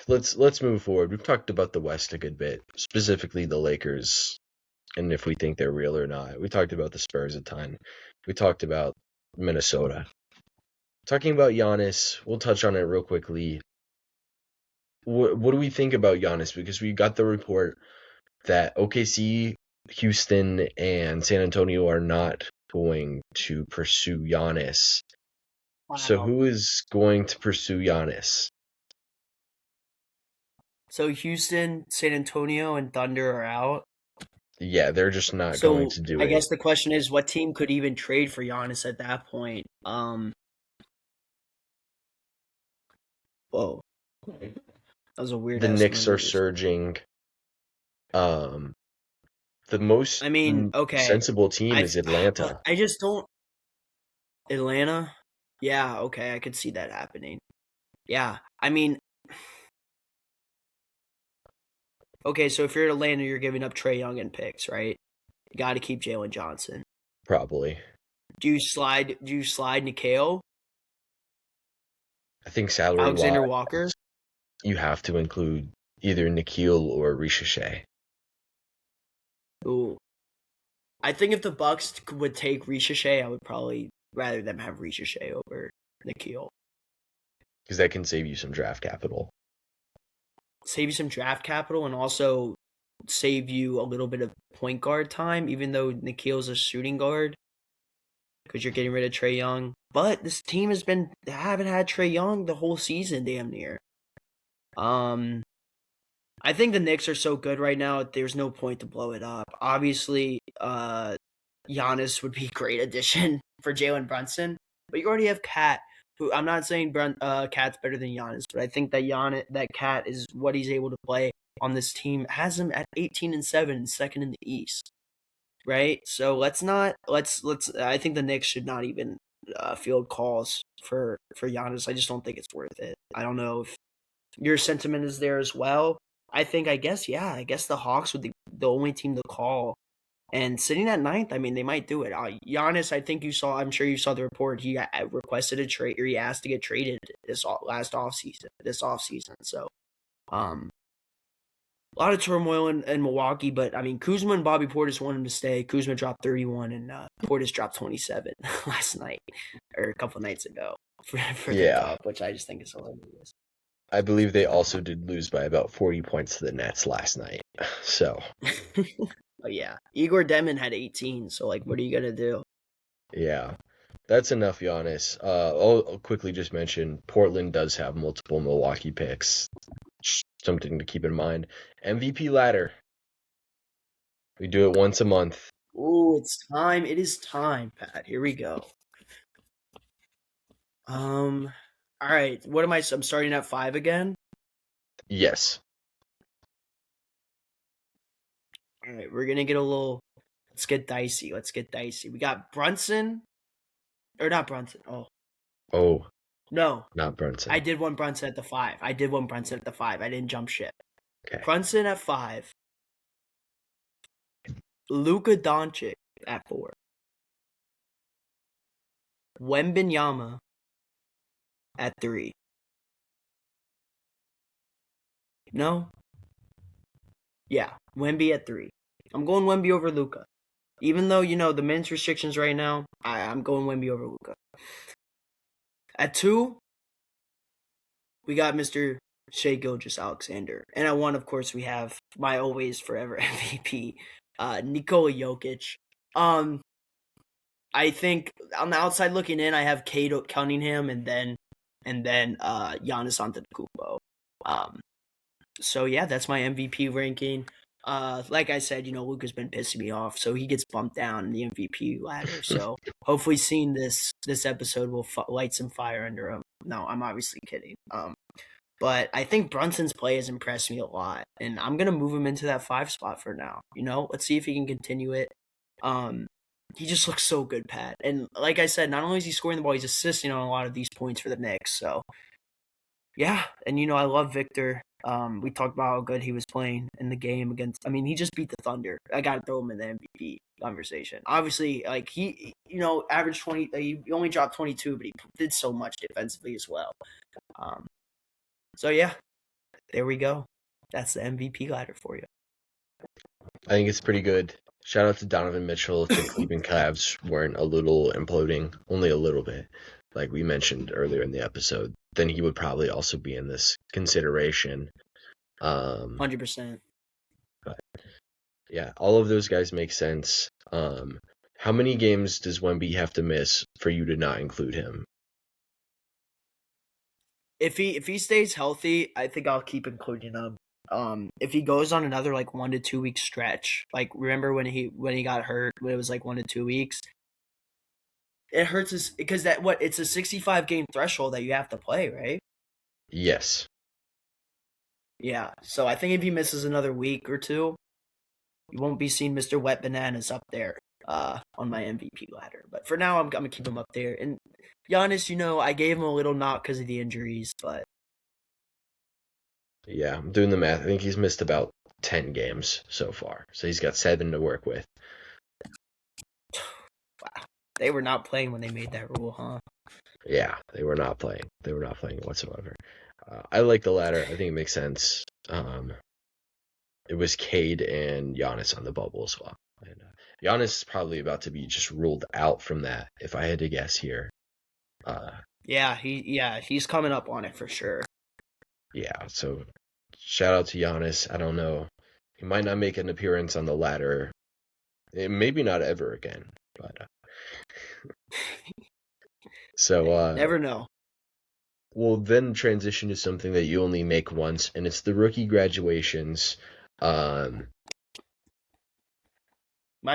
Let's move forward. We've talked about the West a good bit, specifically the Lakers, and if we think they're real or not. We talked about the Spurs a ton. We talked about Minnesota. Talking about Giannis, we'll touch on it real quickly. What do we think about Giannis? Because we got the report that OKC, Houston, and San Antonio are not going to pursue Giannis. So Wow. who is going to pursue Giannis? So Houston, San Antonio, and Thunder are out. Yeah, they're just not going So to do I it. guess the question is, what team could even trade for Giannis at that point? Whoa, that was a weird The ass Knicks are noise. surging. Um, the most I mean, okay, sensible team is but Atlanta. I just don't. Atlanta. Yeah, okay, I could see that happening. Yeah, I mean, okay, so if you're Atlanta, you're giving up Trey Young and picks, right? You got to keep Jalen Johnson. Probably. Do you slide? Do you slide Nikhil, I think salary-wise, Alexander Walker? you have to include either Nikhil or Ricochet. Ooh, I think if the Bucks would take Ricochet, I would probably rather them have Ricochet over Nikhil. Because that can save you some draft capital. Save you some draft capital and also save you a little bit of point guard time, even though Nikhil's a shooting guard, because you're getting rid of Trey Young. But this team haven't had Trey Young the whole season, damn near. I think the Knicks are so good right now. There's no point to blow it up. Obviously, Giannis would be a great addition for Jalen Brunson, but you already have Cat. Who I'm not saying Cat's better than Giannis, but I think that Cat is what he's able to play on this team. Has him at 18-7, second in the East, right? So let's not let's. I think the Knicks should not even field calls for Giannis. I just don't think it's worth it. I don't know if your sentiment is there as well. I guess I guess the Hawks would be the only team to call. And sitting at ninth, I mean, they might do it. Giannis, I think you saw. I'm sure you saw the report. He requested a trade, or he asked to get traded this last offseason. So, a lot of turmoil in Milwaukee. But I mean, Kuzma and Bobby Portis want him to stay. Kuzma dropped 31, and Portis dropped 27 last night or a couple nights ago for the Yeah. cup, which I just think is hilarious. I believe they also did lose by about 40 points to the Nets last night. So, Oh yeah, Igor Demon had 18. So like, what are you gonna do? yeah. That's enough, Giannis. I'll quickly just mention Portland does have multiple Milwaukee picks. Something to keep in mind. MVP ladder. We do it once a month. Oh, it's time. It is time, Pat. Here we go. All right. What am I? I'm starting at 5 again. Yes. All right. We're gonna get a little. Let's get dicey. We got Brunson, Or not Brunson. Oh, Oh, no. not Brunson. I did want Brunson at the 5. I didn't jump ship. Okay. Brunson at 5. Luka Doncic at 4. Wembenyama at 3. No? Yeah, Wemby at 3. I'm going Wemby over Luka. Even though, the men's restrictions right now, I'm going Wemby over Luka. At 2, we got Mr. Shai Gilgeous-Alexander. And at 1, of course, we have my always forever MVP, Nikola Jokic. I think on the outside looking in, I have Cade Cunningham and then Giannis Antetokounmpo. So yeah, that's my MVP ranking. Like I said, Luka's been pissing me off, so he gets bumped down in the MVP ladder. So hopefully, seeing this episode will light some fire under him. No, I'm obviously kidding. But I think Brunson's play has impressed me a lot, and I'm gonna move him into that 5 spot for now. Let's see if he can continue it. He just looks so good, Pat. And like I said, not only is he scoring the ball, he's assisting on a lot of these points for the Knicks. So yeah, and I love Victor. We talked about how good he was playing in the game against. I mean, he just beat the Thunder. I got to throw him in the MVP conversation. Obviously, like he averaged 20. He only dropped 22, but he did so much defensively as well. So yeah, there we go. That's the MVP ladder for you. I think it's pretty good. Shout out to Donovan Mitchell if the Cleveland Cavs weren't a little imploding, only a little bit, like we mentioned earlier in the episode. Then he would probably also be in this consideration. 100%. But yeah, all of those guys make sense. How many games does Wemby have to miss for you to not include him? If he stays healthy, I think I'll keep including him. If he goes on another 1 to 2 week stretch, like remember when he got hurt, when it was 1 to 2 weeks, it hurts us because it's a 65 game threshold that you have to play, right? Yes. Yeah. So I think if he misses another week or two, you won't be seeing Mr. Wet Bananas up there on my MVP ladder. But for now, I'm gonna keep him up there. And Giannis, I gave him a little knock because of the injuries, but yeah, I'm doing the math. I think he's missed about 10 games so far, so he's got 7 to work with. Wow, they were not playing when they made that rule, huh? Yeah, they were not playing. They were not playing whatsoever. I like the ladder. I think it makes sense. It was Cade and Giannis on the bubble as well. And Giannis is probably about to be just ruled out from that, if I had to guess here. He's coming up on it for sure. Yeah, so shout out to Giannis. I don't know. He might not make an appearance on the ladder. Maybe not ever again. But so never know. We'll then transition to something that you only make once, and it's the rookie graduations. My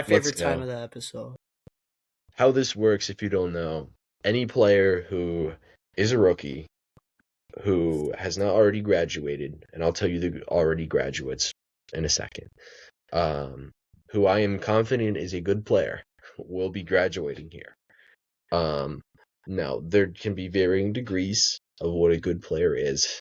favorite time of the episode. How this works, if you don't know, any player who is a rookie who has not already graduated, and I'll tell you the already graduates in a second, who I am confident is a good player, will be graduating here. Now, there can be varying degrees of what a good player is.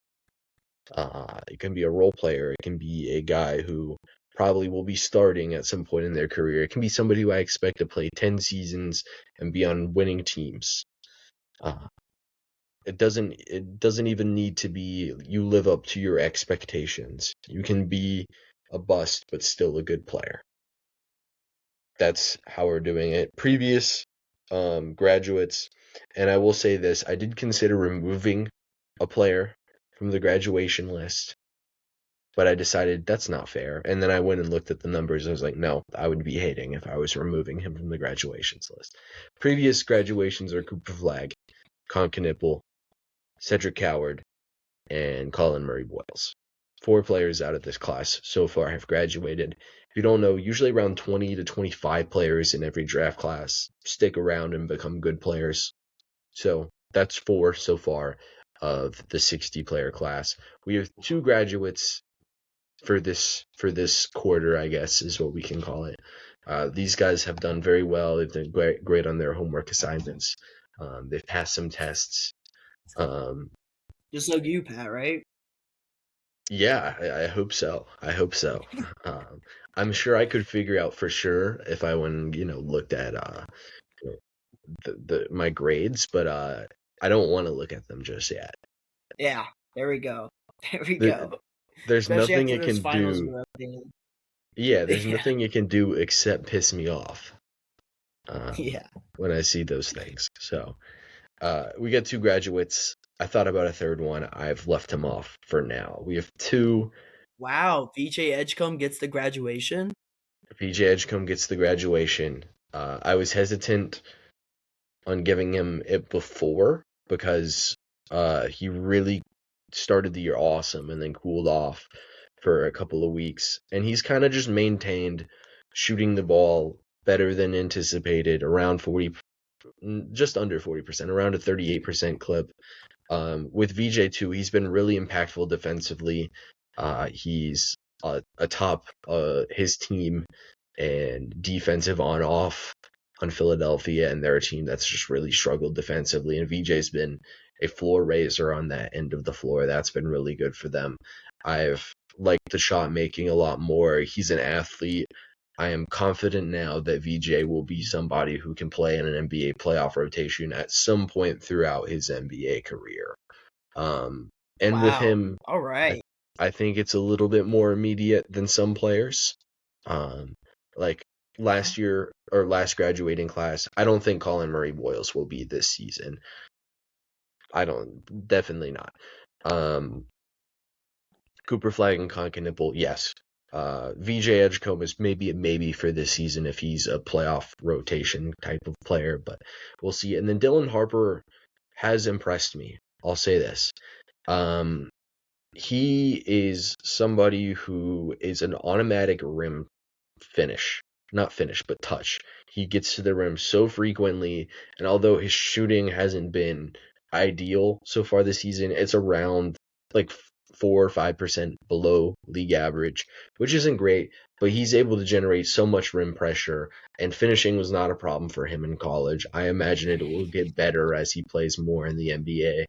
It can be a role player. It can be a guy who probably will be starting at some point in their career. It can be somebody who I expect to play 10 seasons and be on winning teams. It doesn't even need to be you live up to your expectations. You can be a bust but still a good player. That's how we're doing it. Previous graduates, and I will say this, I did consider removing a player from the graduation list, but I decided that's not fair. And then I went and looked at the numbers. I was like, no, I would be hating if I was removing him from the graduations list. Previous graduations are Cooper Flagg, Con Knipple, Cedric Coward, and Colin Murray Boyles. 4 players out of this class so far have graduated. If you don't know, usually around 20 to 25 players in every draft class stick around and become good players. So that's 4 so far of the 60-player class. We have 2 graduates for this quarter, I guess, is what we can call it. These guys have done very well. They've done great on their homework assignments. They've passed some tests. Um, Just like you, Pat, right? yeah, I hope so. I hope so. I'm sure I could figure out for sure if I went, looked at you know, the my grades, but I don't want to look at them just yet. Yeah, there we go. There we There, go. there's Especially nothing after it those can finals do. were updated. Yeah, there's Yeah, nothing it can do except piss me off um, yeah. when I see those things. So we got two graduates. I thought about a third one. I've left him off for now. We have two. Wow, VJ Edgecombe gets the graduation. PJ Edgecombe gets the graduation. I was hesitant on giving him it before because he really started the year awesome and then cooled off for a couple of weeks. And he's kind of just maintained shooting the ball better than anticipated, around 40, just under 40%, around a 38% clip. With VJ2, he's been really impactful defensively. He's atop his team and defensive on off on Philadelphia, and they're a team that's just really struggled defensively. And VJ's been a floor raiser on that end of the floor. That's been really good for them. I've liked the shot making a lot more. He's an athlete. I am confident now that VJ will be somebody who can play in an NBA playoff rotation at some point throughout his NBA career. Um, and with Wow. him, All I, right. I think it's a little bit more immediate than some players. Um, like Yeah. last year or last graduating class, I don't think Colin Murray Boyles will be this season. Definitely not. Um, Cooper Flag and Conkin Nipple, yes. VJ Edgecombe is maybe a maybe for this season if he's a playoff rotation type of player, but we'll see. And then Dylan Harper has impressed me. I'll say this. Um, he is somebody who is an automatic rim finish. Not finish, but touch. He gets to the rim so frequently, and although his shooting hasn't been ideal so far this season, it's around like 4 or 5% below league average, which isn't great, but he's able to generate so much rim pressure, and finishing was not a problem for him in college. I imagine it will get better as he plays more in the NBA.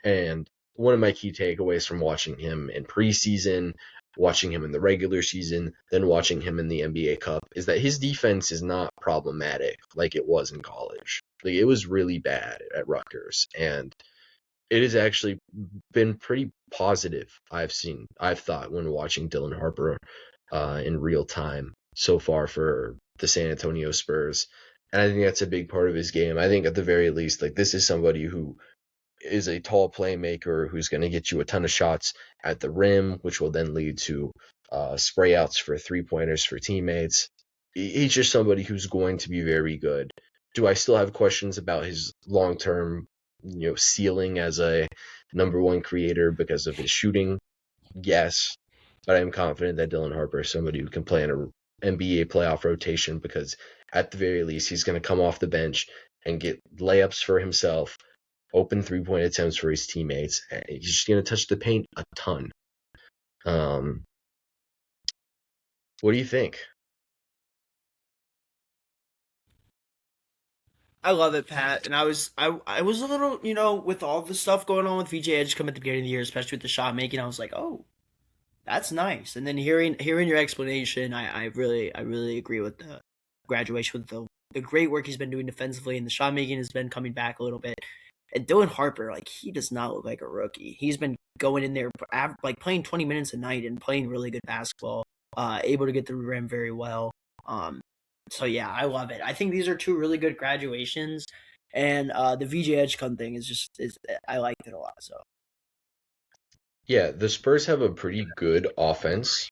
And one of my key takeaways from watching him in preseason, watching him in the regular season, then watching him in the NBA Cup, is that his defense is not problematic like it was in college. Like it was really bad at Rutgers, and it has actually been pretty positive. I've thought when watching Dylan Harper in real time so far for the San Antonio Spurs, and I think that's a big part of his game. I think at the very least, like this is somebody who is a tall playmaker who's going to get you a ton of shots at the rim, which will then lead to spray outs for 3-pointers for teammates. He's just somebody who's going to be very good. Do I still have questions about his long term, ceiling as a number one creator because of his shooting? Yes, but I'm confident that Dylan Harper is somebody who can play in an NBA playoff rotation because at the very least he's going to come off the bench and get layups for himself, open 3-point attempts for his teammates. He's just going to touch the paint a ton. What do you think? I love it, Pat. And I was a little, with all the stuff going on with VJ Edgecombe at the beginning of the year, especially with the shot making, I was like, oh, that's nice. And then hearing your explanation, I really agree with the graduation, with the great work he's been doing defensively, and the shot making has been coming back a little bit. And Dylan Harper, like, he does not look like a rookie. He's been going in there, like, playing 20 minutes a night and playing really good basketball, able to get the rim very well. Um, so, yeah, I love it. I think these are two really good graduations. And the VJ Edgecombe thing I liked it a lot. So, Yeah, the Spurs have a pretty good offense,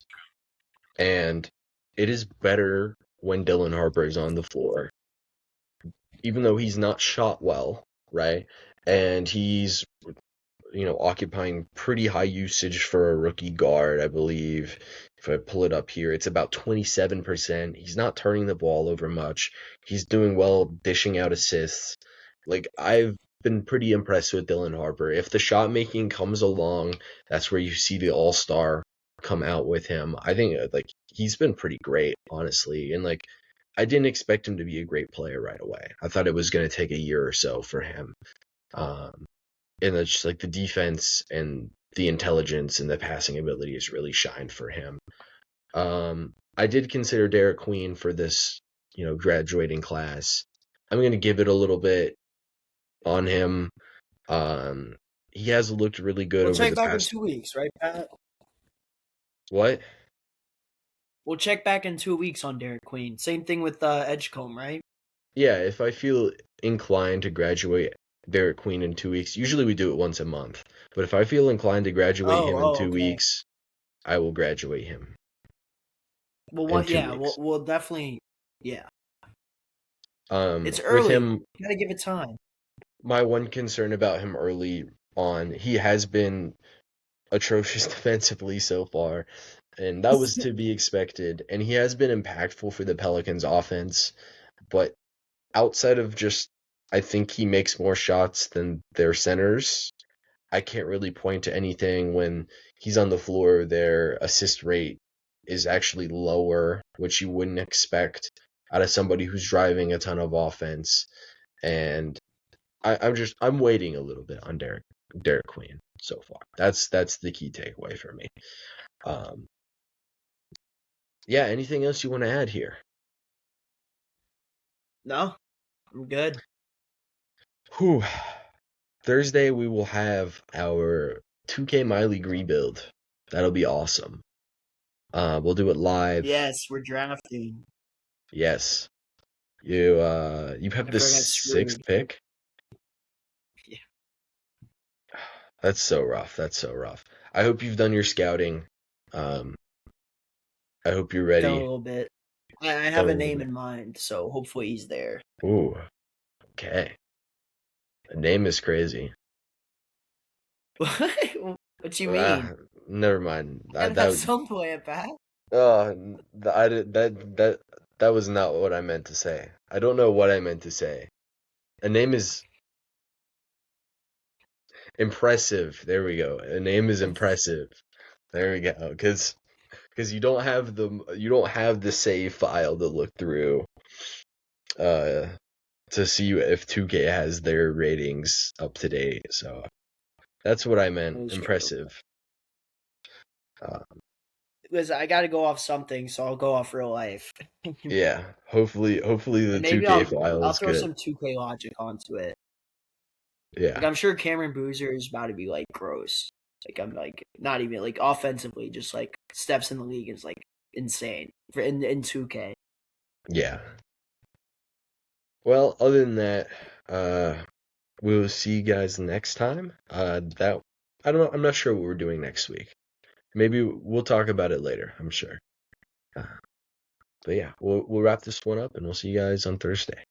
and it is better when Dylan Harper is on the floor, even though he's not shot well, right? And he's occupying pretty high usage for a rookie guard, I believe. If I pull it up here, it's about 27%. He's not turning the ball over much. He's doing well dishing out assists. Like, I've been pretty impressed with Dylan Harper. If the shot making comes along, that's where you see the all-star come out with him. I think like he's been pretty great, honestly. And like I didn't expect him to be a great player right away. I thought it was going to take a year or so for him. And it's just like the defense and the intelligence and the passing ability has really shined for him. I did consider Derek Queen for this, graduating class. I'm going to give it a little bit on him. He has looked really good We'll over check the back in past. 2 weeks, right, Pat? What? We'll check back in 2 weeks on Derek Queen. Same thing with Edgecombe, right? Yeah, if I feel inclined to graduate Derek Queen in 2 weeks, usually we do it once a month. But if I feel inclined to graduate him in two Okay. weeks, I will graduate him Well, in two yeah, weeks. we'll definitely, yeah. It's With early. him, You gotta give it time. my one concern about him early on, he has been atrocious defensively so far, and that was to be expected. And he has been impactful for the Pelicans offense, but outside of just, I think he makes more shots than their centers. I can't really point to anything when he's on the floor. Their assist rate is actually lower, which you wouldn't expect out of somebody who's driving a ton of offense. And I'm waiting a little bit on Derek Queen so far. That's the key takeaway for me. Yeah. Anything else you want to add here? No, I'm good. Whew. Thursday we will have our 2K My League rebuild. That'll be awesome. We'll do it live. Yes, we're drafting. Yes. You have the After I got sixth screwed. pick. Yeah. That's so rough. That's so rough. I hope you've done your scouting. Um, I hope you're Done a ready. little bit. I have Done a a little name bit. in mind, so hopefully he's there. Ooh, okay. The name is crazy. What you mean? Never mind. You gotta have some plan, Pat. That was not what I meant to say. I don't know what I meant to say. A name is impressive. There we go. A name is impressive. There we go. Because you don't have the save file to look through to see if 2K has their ratings up to date. So that's what I meant. That is true. Impressive. Because I gotta go off something, so I'll go off real life. Yeah. Hopefully the And maybe 2K file I'll is throw good. some 2K logic onto it. Like Yeah. I'm sure Cameron Boozer is about to be like gross. Like I'm like not even like offensively, just like steps in the league is like insane for in 2K. Yeah. Well, other than that, we'll see you guys next time. I'm not sure what we're doing next week. Maybe we'll talk about it later, I'm sure. But yeah, we'll wrap this one up and we'll see you guys on Thursday.